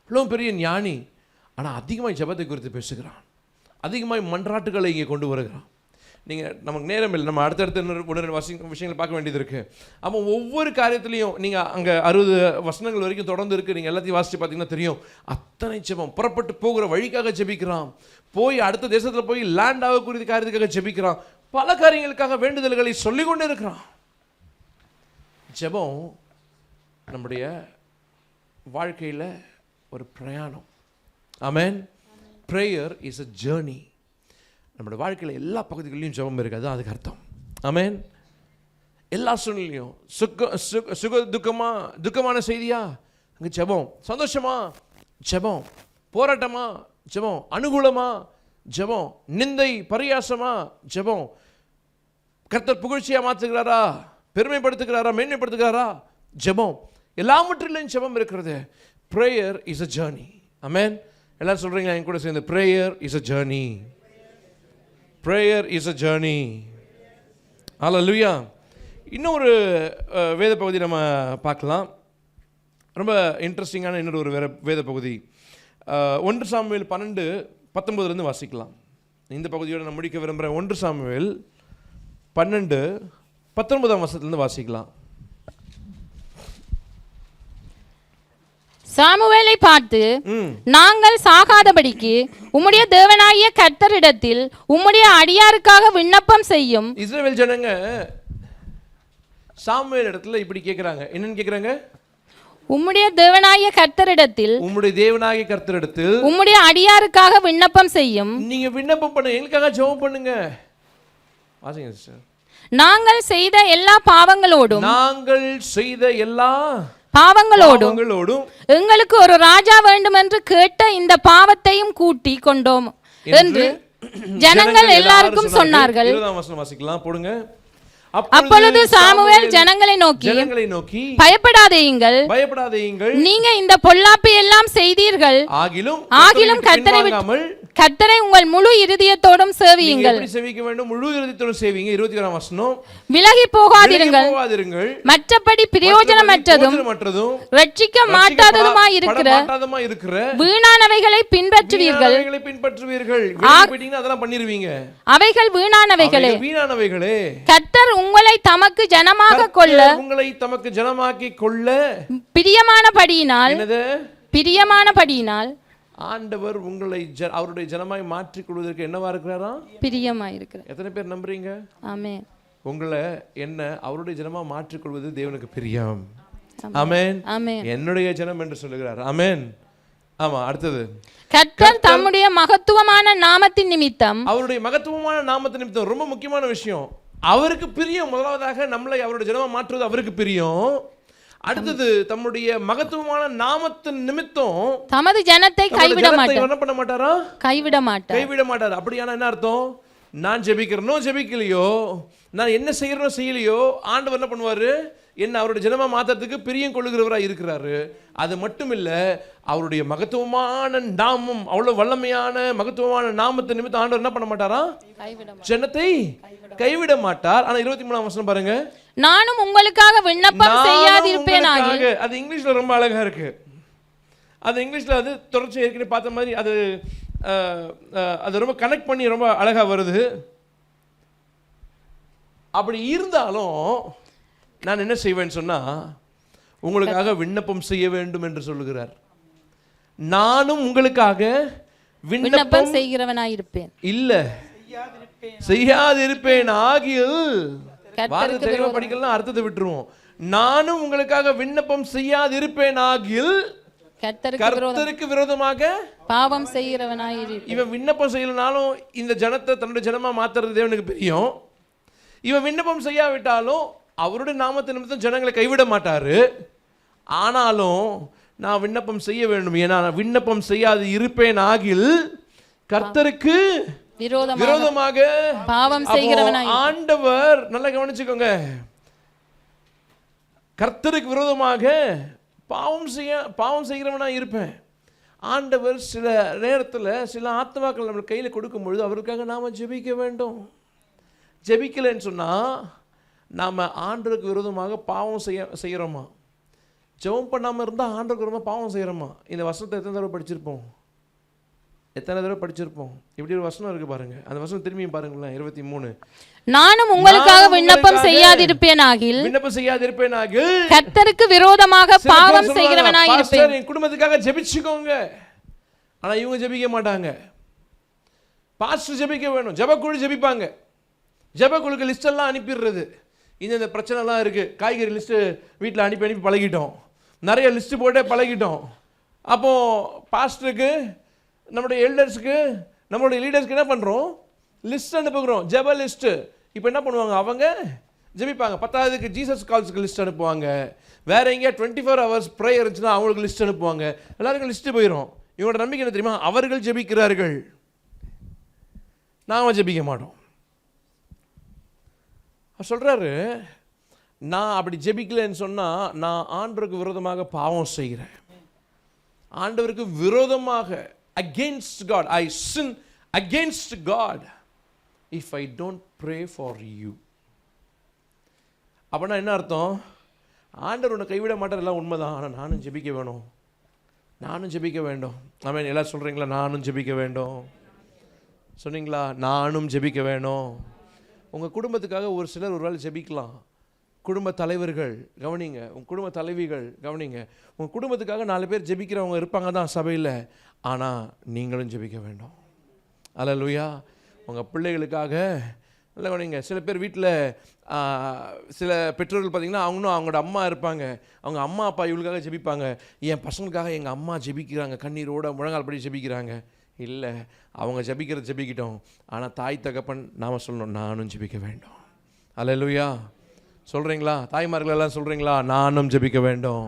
இவ்வளோ பெரிய ஞானி, ஆனால் அதிகமாக ஜெபத்தை குறித்து பேசுகிறான், அதிகமாக மன்றாட்டுகளை இங்கே கொண்டு வருகிறான். நீங்கள் நமக்கு நேரம் இல்லை, நம்ம அடுத்தடுத்த விஷயங்கள் பார்க்க வேண்டியது இருக்குது. அப்போ ஒவ்வொரு காரியத்துலையும் நீங்கள் அங்கே 60 வசனங்கள் வரைக்கும் தொடர்ந்து இருக்குது. நீங்கள் எல்லாத்தையும் வாசித்து பார்த்தீங்கன்னா தெரியும். அத்தனை ஜெபம். புறப்பட்டு போகிற வழிக்காக ஜெபிக்கிறான், போய் அடுத்த தேசத்தில் போய் லேண்ட் ஆகக்கூடிய காரியத்துக்காக ஜெபிக்கிறான், பல காரியங்களுக்காக வேண்டுதல்களை சொல்லிக்கொண்டே இருக்கிறான். ஜெபம் நம்முடைய வாழ்க்கையில் ஒரு பிரயாணம். Amen. Prayer is a journey. நம்முடைய வாழ்க்கையில் எல்லா பகுதிகளிலும் ஜெபம் இருக்காது, அதுக்கு அர்த்தம். ஆமென். எல்லா சூழ்நிலையும் துக்கமான செய்தியா அங்கே ஜெபம், சந்தோஷமா ஜெபம், போராட்டமா ஜெபம், அனுகூலமா ஜெபம், நிந்தை பரியாசமா ஜெபம், கர்த்தர் புகழ்ச்சியா மாற்றுகிறாரா, பெருமைப்படுத்துகிறாரா, மேன்மைப்படுத்துகிறாரா ஜெபம், எல்லாவற்றிலும் ஜெபம் இருக்கிறது. Prayer is a journey. Amen. எல்லாரும் சொல்றீங்களா என் கூட சேர்ந்து? Prayer is a journey. Prayer is a journey. Hallelujah. இன்னொரு வேத பகுதி நம்ம பார்க்கலாம். ரொம்ப இன்ட்ரெஸ்டிங்கான இன்னொரு வேத பகுதி 1 சாமுவேல் 12:19 வாசிக்கலாம். இந்த பகுதியோடு நான் முடிக்க விரும்புகிறேன். 1 சாமுவேல் 12:19 வாசிக்கலாம். சாமுவேலை பார்த்து, நாங்கள் சாகாதபடிக்கு உம்முடைய தேவனாகிய கர்த்தரிடத்தில் உம்முடைய அடியாருக்காக விண்ணப்பம் செய்யும். இஸ்ரவேல் ஜனங்க சாமுவேல் இடத்துல இப்படி கேட்கிறாங்க. என்னன்னு கேட்கிறாங்க? உம்முடைய தேவனாகிய கர்த்தரிடத்தில், உம்முடைய தேவனாகிய கர்த்தரிடத்தில் உம்முடைய அடியாருக்காக விண்ணப்பம் செய்யும். நீங்க விண்ணப்பம் பண்ணுங்க, எங்களுக்காக ஜெபம் பண்ணுங்க. வாசிங்க சிஸ்டர். நாங்கள் செய்த எல்லா பாவங்களோடும் எங்களுக்கு ஒரு ராஜா வேண்டும் என்று கேட்ட இந்த பாவத்தையும் கூட்டி கொண்டோம் என்று ஜனங்கள் எல்லாருக்கும் சொன்னார்கள். அப்பொழுது சாமுவேல் ஜனங்களை நோக்கி, பயப்படாதேயுங்கள், பயப்படாதேயுங்கள், நீங்க இந்த பொல்லாப்பை எல்லாம் செய்தீர்கள், ஆகிலும் கர்த்தரை கர்த்தரை உங்கள் முழு இருதயத்தோடும் நீங்க சேவியுங்கள். எப்படி சேவிக்க வேண்டும்? முழு இருதயத்தோடு சேவிங்க. 21ஆம் வசனம். விலகி போகாதிருங்கள், மற்றபடி பிரயோஜனமற்றதும் ரட்சிக்க மாட்டாததுமாய் இருக்கிற வீணானவைகளை பின்பற்றுவீர்கள். அதெல்லாம் பண்ணிருவீங்க. அவைகள் வீணானவைகளே. வீணானவைகளே. கர்த்தர் உங்களை தமக்கு ஜனமாக கொள்ள, உங்களை தமக்கு ஜனமாக்கி கொள்ள பிரியமானபடியினால் ஆண்டவர் உங்களை அவருடைய ஜனமாய் மாற்றிக் கொள்வதற்கு என்னவா இருக்கிறாரா? பிரியமாய் இருக்கிறார். எத்தனை பேர் நம்புறீங்க? ஆமென். உங்களை என்ன அவருடைய ஜனமா மாற்றிக் கொள்வது தேவனுக்கு பிரியம். ஆமென். ஆமென். என்னுடைய ஜனம் என்று சொல்லுகிறார். ஆமென். ஆமா. அடுத்தது, கர்த்தர் தம்முடைய மகத்துவமான நாமத்தின் நிமித்தம், அவருடைய மகத்துவமான நாமத்தின் நிமித்தம் ரொம்ப முக்கியமான விஷயம், அவருக்கு பிரியம். முதலாவதாக நம்மளை அவருடைய ஜனமா மாற்றுவது அவருக்கு பிரியம். அடுத்தது, தம்முடைய மகத்துவமான நாமத்தின் நிமித்தம் தமது ஜனத்தை கைவிட மாட்டார். என்ன பண்ண மாட்டாரா? கைவிட மாட்டார். அப்படியான என்ன அர்த்தம்? நான் ஜெபிக்கிறனோ ஜெபிக்கலையோ, நான் என்ன செய்யறனோ செய்யலையோ, ஆண்டவர் என்ன பண்ணுவாரு? என்ன அவருடைய ஜனமா மாற்றத்துக்கு பிரியம் கொள்ளுகிறவராக இருக்கிறாரு. அது மட்டும் இல்ல, அவருடைய மகத்துவமான நாமம், அவ்வளவு வல்லமையான மகத்துவமான நாமத்தை நிமித்தம் ஆண்டவர் என்ன பண்ண மாட்டாரா? ஜனத்தை கைவிட மாட்டார். ஆனா 23ஆம் வசனம் பாருங்க. நானும் உங்களுக்காக விண்ணப்பம் செய்யாதிருப்பேனாகில். அது இங்கிலீஷ்ல ரொம்ப அழகா இருக்கு. அது இங்கிலீஷ்ல அது தொடர்ச்சி ஏற்கனவே பார்த்த மாதிரி அது ரொம்ப கனெக்ட் பண்ணி ரொம்ப அழகா வருது. அப்படி இருந்தாலும் நான் என்ன செய்வேன்னு சொன்னா, உங்களுக்காக விண்ணப்பம் செய்ய வேண்டும் என்று சொல்லுகிறார். நானும் உங்களுக்காக விண்ணப்பம் செய்கிறவனாயிருப்பேன். இல்ல, செய்யாதிருப்பேன் ஆகில். வார்த்தை தெளிவா படிக்கலாம், அர்த்தத்தை விட்டுருவோம். நானும் உங்களுக்காக விண்ணப்பம் செய்யாதிருப்பேன் ஆகில் கர்த்தருக்கு விரோதமாக பாவம் செய்கிறவனாயிருப்பேன். இவன் விண்ணப்பம் செய்யலனாலும் இந்த ஜனத்தை தன்னுடைய ஜனமா மாத்துறது தேவனுக்கு பிரியம். இவன் விண்ணப்பம் செய்யாவிட்டாலும் அவருடைய நாமத்தை நிமித்தம் ஜனங்களை கைவிட மாட்டாரு. ஆனாலும் நான் விண்ணப்பம் செய்ய வேண்டும். ஏன்னா விண்ணப்பம் செய்யாது இருப்பேன் ஆகில் கர்த்தருக்கு விரோதமாக பாவம் செய்கிறவனாய். ஆண்டவர் நல்லா கவனிச்சுக்கோங்க, கர்த்தருக்கு விரோதமாக பாவம் செய்கிறவனா இருப்பேன். ஆண்டவர் சில நேரத்தில் சில ஆத்மாக்கள் நம்ம கையில் கொடுக்கும் பொழுது அவருக்காக நாம ஜெபிக்க வேண்டும். ஜெபிக்கலைன்னு சொன்னா நாம ஆண்டவருக்கு விரோதமாக பாவம் செய்யறோமா? ஜெபம் பண்ணாம இருந்தா ஆண்டவருக்கு விரோதமாக பாவம் செய்யறோமா? இந்த வசனத்தை எத்தனை தடவை படிச்சிருப்போம்? இப்படி ஒரு வசனம் இருக்கு பாருங்க. அந்த வசனம் திரும்பியும் பாருங்களேன். 23. நானும் உங்களுக்காக விண்ணப்பம் செய்யாதிருப்பேனாகில் கர்த்தருக்கு விரோதமாக பாவம் செய்கிறவனாயிருப்பேன். என் குடும்பத்துக்காக ஜெபிச்சுக்கோங்க. ஆனா இவங்க ஜெபிக்க மாட்டாங்க. பாஸ்டர் ஜெபிக்க வேணும். ஜெபக்குழு ஜெபிப்பாங்க. ஜெபக்குழுக்கு லிஸ்ட் எல்லாம் அனுப்பிடுறது. இந்த பிரச்சனைலாம் இருக்கு, காய்கறி லிஸ்ட் வீட்டில் அனுப்பி பழகிட்டோம். நிறைய லிஸ்ட் போட்டே பழகிட்டோம். அப்போ பாஸ்டருக்கு, நம்மளுடைய எல்டர்ஸுக்கு, நம்மளுடைய லீடர்ஸ்க்கு என்ன பண்ணுறோம்? லிஸ்ட் அனுப்புகிறோம், ஜெப லிஸ்ட்டு. இப்போ என்ன பண்ணுவாங்க? அவங்க ஜெபிப்பாங்க. 10ஆவதுக்கு ஜீசஸ் கால்ஸுக்கு லிஸ்ட் அனுப்புவாங்க. வேற எங்கேயா 24 hours ப்ரேயர் இருந்துச்சுன்னா அவங்களுக்கு லிஸ்ட் அனுப்புவாங்க. எல்லாருக்கும் லிஸ்ட்டு போயிடும். இவங்களோட நம்பிக்கை என்ன தெரியுமா? அவர்கள் ஜெபிக்கிறார்கள், நாம ஜெபிக்க மாட்டோம். சொல்றாரு, நான் அப்படி ஜெபிக்கலன்னு சொன்னா நான் ஆண்டவருக்கு விரோதமாக பாவம் செய்கிறேன். ஆண்டவருக்கு விரோதமாக, against God, I sin against God if I don't pray for you. அப்படின்னா என்ன அர்த்தம்? ஆண்டவர் உன்னை கைவிட மாட்டார், எல்லாம் உண்மைதான். ஆனால் நானும் ஜெபிக்க வேணும். ஆமென். எல்லாம் சொல்றீங்களா? நானும் ஜெபிக்க வேண்டும் சொன்னீங்களா? நானும் ஜெபிக்க வேணும். உங்கள் குடும்பத்துக்காக ஒரு சிலர் ஒரு வேளை ஜெபிக்கலாம். குடும்ப தலைவர்கள் கவனிங்க, உங்கள் குடும்ப தலைவிகள் கவனிங்க. உங்கள் குடும்பத்துக்காக 4 பேர் ஜெபிக்கிறவங்க இருப்பாங்க தான் சபையில். ஆனால் நீங்களும் ஜெபிக்க வேண்டும். அல்லேலூயா. உங்கள் பிள்ளைகளுக்காக நல்லா கவனிங்க. சில பேர் வீட்டில் சில பெற்றோர்கள் பார்த்தீங்கன்னா அவங்களோட அம்மா இருப்பாங்க. அவங்க அம்மா அப்பா இவங்களுக்காக ஜெபிப்பாங்க. என் பசங்களுக்காக எங்கள் அம்மா ஜெபிக்கிறாங்க, கண்ணீரோட முழங்கால் படி ஜெபிக்கிறாங்க. இல்லை, அவங்க ஜெபிக்கிறது ஜெபிக்கிட்டோம். ஆனால் தாய் தகப்பன் நாம் சொல்லணும், நானும் ஜெபிக்க வேண்டும். அல்லேலூயா. சொல்கிறீங்களா? தாய்மார்களெல்லாம் சொல்கிறீங்களா? நானும் ஜெபிக்க வேண்டும்.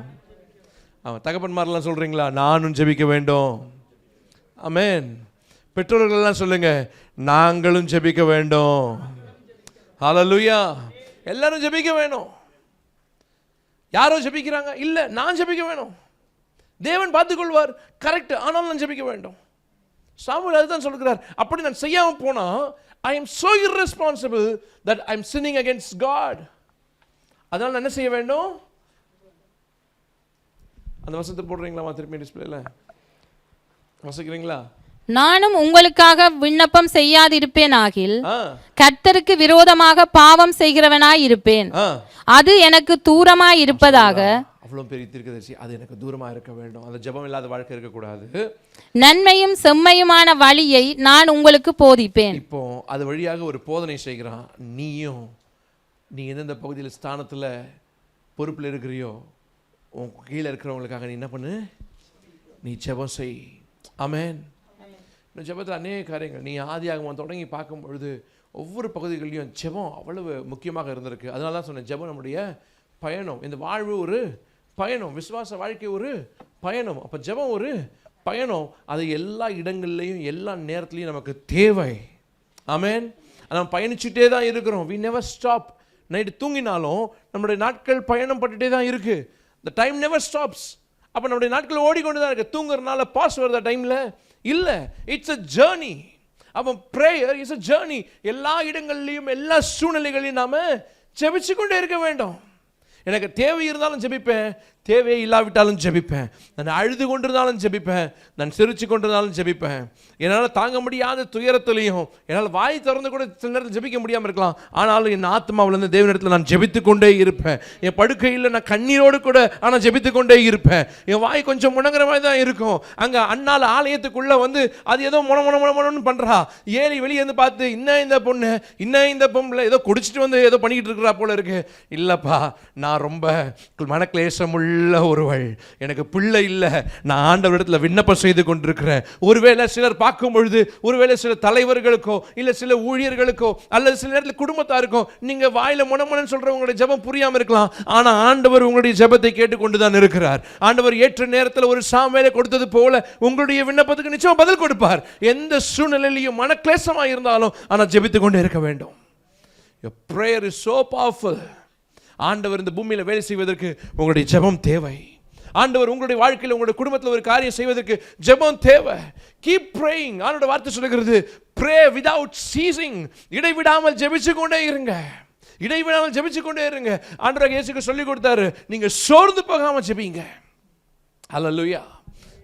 தகப்பன்மாரெல்லாம் சொல்கிறீங்களா? நானும் ஜெபிக்க வேண்டும். ஆமென். பெற்றோர்களெல்லாம் சொல்லுங்க, நாங்களும் ஜெபிக்க வேண்டும். ஹல்லேலூயா. எல்லாரும் ஜெபிக்க வேணும். யாரோ ஜெபிக்கிறாங்க, இல்லை நான் ஜெபிக்க வேணும். தேவன் பார்த்துக்கொள்வார், கரெக்ட். ஆனாலும் நான் ஜெபிக்க வேண்டும். சாமுவேல் அதுதான் சொல்கிறார். அப்படி நான் செய்யாம போனா I am so irresponsible that I am sinning against God. அதனால நான் என்ன செய்ய வேண்டும்? அந்த வசனத்தை போடுறீங்களா திருப்பி டிஸ்பிளேல வாசிக்கிறீங்களா? நானும் உங்களுக்காக விண்ணப்பம் செய்யாதிருப்பேனாகில் கர்த்தருக்கு விரோதமாக பாவம் செய்கிறவனாய் இருப்பேன். அது எனக்கு தூரமாய் இருப்பதாக. அவ்வளவு பெரிய தீர்க்கதரிசி, அது எனக்கு தூரமா இருக்க வேண்டும். அந்த ஜெபம் இல்லாத வாழ்க்கை இருக்க கூடாது. நன்மையும் செம்மையுமான வழியை நான் உங்களுக்கு போதிப்பேன். இப்போ அது வழியாக ஒரு போதனை செய்கிறான். நீ எந்தெந்த பகுதியில் ஸ்தானத்துல பொறுப்பில் இருக்கிறியோ உன் கீழே இருக்கிறவங்களுக்காக நீ என்ன பண்ணு? நீ ஜெபம் செய். ஆமென். இந்த ஜெபத்தில் அநேக காரியங்கள் நீ ஆதியாகமம் தொடங்கி பார்க்கும் பொழுது ஒவ்வொரு பகுதிகளிலும் ஜெபம் அவ்வளவு முக்கியமாக இருந்திருக்கு. அதனால தான் சொன்னேன், ஜெபம் நம்முடைய பயணம். இந்த வாழ்வு ஒரு பயணம், விசுவாச வாழ்க்கை ஒரு பயணம். அப்போ ஜெபம் ஒரு பயணம். அது எல்லா இடங்கள்லையும் எல்லா நேரத்துலையும் நமக்கு தேவை. ஆமென். நம்ம பயணிச்சுட்டே தான் இருக்கிறோம். we never stop. நைட்டு தூங்கினாலும் நம்மளுடைய நாட்கள் பயணம் பட்டுட்டே தான் இருக்கு. the time never stops. அப்போ நம்முடைய நாட்கள் ஓடிக்கொண்டு தான் இருக்கு. தூங்குறதுனால பாஸ் வருத டைமில் இல்லை, இட்ஸ் a journey. அப்போ prayer is a journey. எல்லா இடங்கள்லையும் எல்லா சூழ்நிலைகளையும் நாம ஜெபிச்சு கொண்டே இருக்க வேண்டும். எனக்கு தேவை இருந்தாலும் ஜெபிப்பேன், தேவையே இல்லாவிட்டாலும் ஜெபிப்பேன். நான் அழுது கொண்டிருந்தாலும் ஜெபிப்பேன், நான் சிரிச்சு கொண்டிருந்தாலும் ஜெபிப்பேன். என்னால் தாங்க முடியாத துயரத்திலையும் என்னால் வாய் திறந்து கூட சில நேரத்தில் ஜெபிக்க முடியாமல் இருக்கலாம். ஆனாலும் என் ஆத்மாவிலிருந்து தேவனிடத்தில் நான் ஜெபித்து கொண்டே இருப்பேன். என் படுக்கையில் நான் கண்ணீரோடு கூட ஆனால் ஜெபித்து கொண்டே இருப்பேன். என் வாய் கொஞ்சம் முணங்குற மாதிரி தான் இருக்கும். அங்கே அண்ணால் ஆலயத்துக்குள்ளே வந்து அது ஏதோ முணமுன்னு பண்ணுறா. ஏறி வெளியே வந்து பார்த்து இன்னும் இந்த பொண்ணு இன்னும் இந்த பொம்பளை ஏதோ குடிச்சிட்டு வந்து ஏதோ பண்ணிக்கிட்டு இருக்கிறா போல இருக்கு. இல்லைப்பா, நான் ரொம்ப மனக்லேசம் உள்ள ஒருவள், எனக்கு பிள்ளை இல்லை, நான் ஆண்டவரிடத்தில் விண்ணப்பம் செய்து கொண்டிருக்கிறேன். ஒருவேளை சிலர் பார்க்கும் பொழுது, ஒருவேளை சில தலைவர்களுக்கோ இல்லை சில ஊழியர்களுக்கோ அல்லது சில நேரத்தில் குடும்பத்தாருக்கோ நீங்க வாயில முனமுனன்னு சொல்ற உங்களுடைய ஜெபம் புரியாம இருக்கலாம். ஆனா ஆண்டவர் உங்களுடைய ஜெபத்தை கேட்டுக்கொண்டு தான் இருக்கிறார். ஆண்டவர் ஏற்ற நேரத்தில் ஒரு சாமுவேலை கொடுத்தது போல உங்களுடைய விண்ணப்பத்துக்கு நிச்சயம் பதில் கொடுப்பார். எந்த சூழ்நிலையிலும் மனக்லேசமாக இருந்தாலும் ஆனால் ஜெபித்து கொண்டே இருக்க வேண்டும். Your prayer is so powerful. ஆண்டவர் இந்த பூமியில் வேலை செய்வதற்கு உங்களுடைய ஜெபம் தேவை. ஆண்டவர் உங்களுடைய வாழ்க்கையில் உங்களுடைய குடும்பத்தில் ஒரு காரியம் செய்வதற்கு ஜெபம் தேவை. Keep praying. ஆண்டவருடைய வார்த்தை சொல்லுகிறது, pray without ceasing. இடைவிடாமல் ஜெபிச்சு கொண்டே இருங்க, இடைவிடாமல் ஜெபிச்சு கொண்டே இருங்க. ஆண்டவர் இயேசுக்கு சொல்லி கொடுத்தாரு, நீங்க சோர்ந்து போகாம ஜெபிங்க. ஹல்லேலூயா,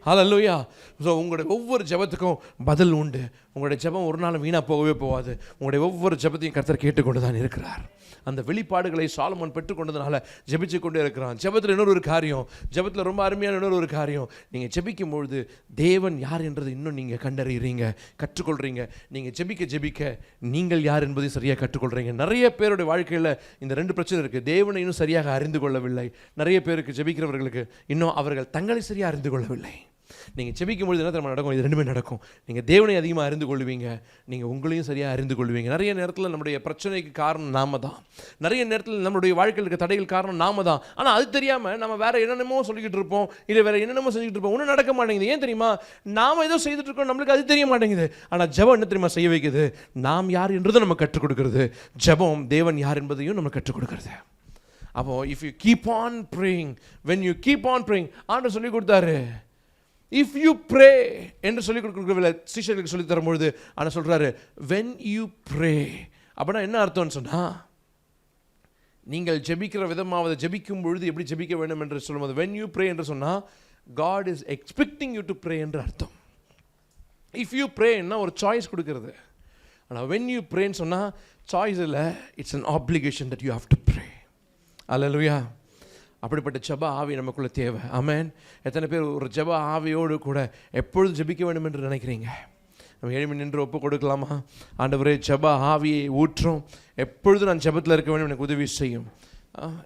ஹல்லேலூயா. ஸோ உங்களுடைய ஒவ்வொரு ஜெபத்துக்கும் பதில் உண்டு. உங்களுடைய ஜெபம் ஒரு நாள் வீணாக போகவே போகாது. உங்களுடைய ஒவ்வொரு ஜெபத்தையும் கர்த்தர் கேட்டுக்கொண்டு தான் இருக்கிறார். அந்த வெளிப்பாடுகளை சாலமோன் பெற்றுக்கொண்டதுனால ஜெபிச்சு கொண்டே இருக்கிறான். ஜெபத்தில் இன்னொரு காரியம், ஜெபத்தில் ரொம்ப அருமையான இன்னொரு காரியம், நீங்கள் ஜெபிக்கும் பொழுது தேவன் யார் என்றது இன்னும் நீங்கள் கண்டறிகிறீங்க, கற்றுக்கொள்கிறீங்க. நீங்கள் ஜெபிக்க நீங்கள் யார் என்பதை சரியாக கற்றுக்கொள்கிறீங்க. நிறைய பேருடைய வாழ்க்கையில் இந்த ரெண்டு பிரச்சனை இருக்குது. தேவனை இன்னும் சரியாக அறிந்து கொள்ளவில்லை. நிறைய பேருக்கு ஜெபிக்கிறவர்களுக்கு இன்னும் அவர்கள் தங்களை சரியாக அறிந்து கொள்ளவில்லை. நீங்கள் ஜெபிக்கும் பொழுது என்ன தெரியுமா நடக்கும்? இது ரெண்டுமே நடக்கும். நீங்கள் தேவனை அதிகமாக அறிந்து கொள்வீங்க, நீங்கள் உங்களையும் சரியாக அறிந்து கொள்வீங்க. நிறைய நேரத்தில் நம்முடைய பிரச்சனைக்கு காரணம் நாம தான். நிறைய நேரத்தில் நம்மளுடைய வாழ்க்கையில் இருக்க தடைகள் காரணம் நாம தான். ஆனால் அது தெரியாமல் நம்ம வேற என்னென்னமோ சொல்லிக்கிட்டு இருப்போம், இல்லை வேற என்னென்னமோ செஞ்சுக்கிட்டு இருப்போம். ஒன்றும் நடக்க மாட்டேங்குது. ஏன் தெரியுமா? நாம் ஏதோ செய்துட்டு இருக்கோம், நம்மளுக்கு அது தெரிய மாட்டேங்குது. ஆனால் ஜெபம் என்ன தெரியுமா செய்ய வைக்குது? நாம் யார் என்றதும் நம்ம கற்றுக் கொடுக்கிறது. ஜெபம் தேவன் யார் என்பதையும் நம்ம கற்றுக் கொடுக்கிறது. அப்போ if you keep on praying, when you keep on praying, ஆண்டவர் சொல்லி கொடுத்தாரு, இஃப் யூ ப்ரே என்று சொல்லிக் கொடுக்கவில்லை, சீஷர்களுக்கு சொல்லி தரும்பொழுது ஆனால் சொல்கிறாரு வென் யூ ப்ரே. அப்படின்னா என்ன அர்த்தம்னு சொன்னால், நீங்கள் ஜெபிக்கிற விதமாவது ஜெபிக்கும் பொழுது எப்படி ஜெபிக்க வேண்டும் என்று சொல்லும்போது வென் யூ ப்ரே என்று சொன்னால் God is expecting you to pray என்று அர்த்தம். இஃப் யூ ப்ரேன்னா ஒரு சாய்ஸ் கொடுக்கறது. ஆனால் வென் யூ ப்ரேன்னு சொன்னால் சாய்ஸ் இல்லை, it's an application that you have to pray. Alleluia. அப்படிப்பட்ட ஜெப ஆவி நமக்குள்ளே தேவை. ஆமென். எத்தனை பேர் ஒரு ஜெப ஆவியோடு கூட எப்பொழுதும் ஜெபிக்க வேண்டும் என்று நினைக்கிறீங்க? நம்ம எழுமி நின்று ஒப்பு கொடுக்கலாமா? ஆண்டவரே, ஜெப ஆவியை ஊற்றும், எப்பொழுதும் நான் ஜெபத்தில் இருக்க வேண்டும், எனக்கு உதவி செய்யும்.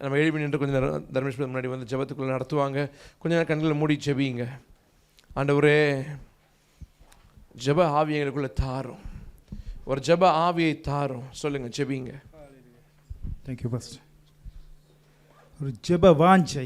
நம்ம எழுமி நின்று கொஞ்சம் நேரம் தர்மேஸ்வரர் முன்னாடி வந்து ஜெபத்துக்குள்ளே நடத்துவாங்க. கொஞ்ச நேரம் கண்களை மூடி ஜெபிங்க. ஆண்டவரே, ஜெப ஆவி எங்களுக்குள்ளே தாரும், ஒரு ஜெப ஆவியை தாரும். சொல்லுங்கள், ஜெபிங்க. Thank you pastor. ஒரு ஜெப வாஞ்சை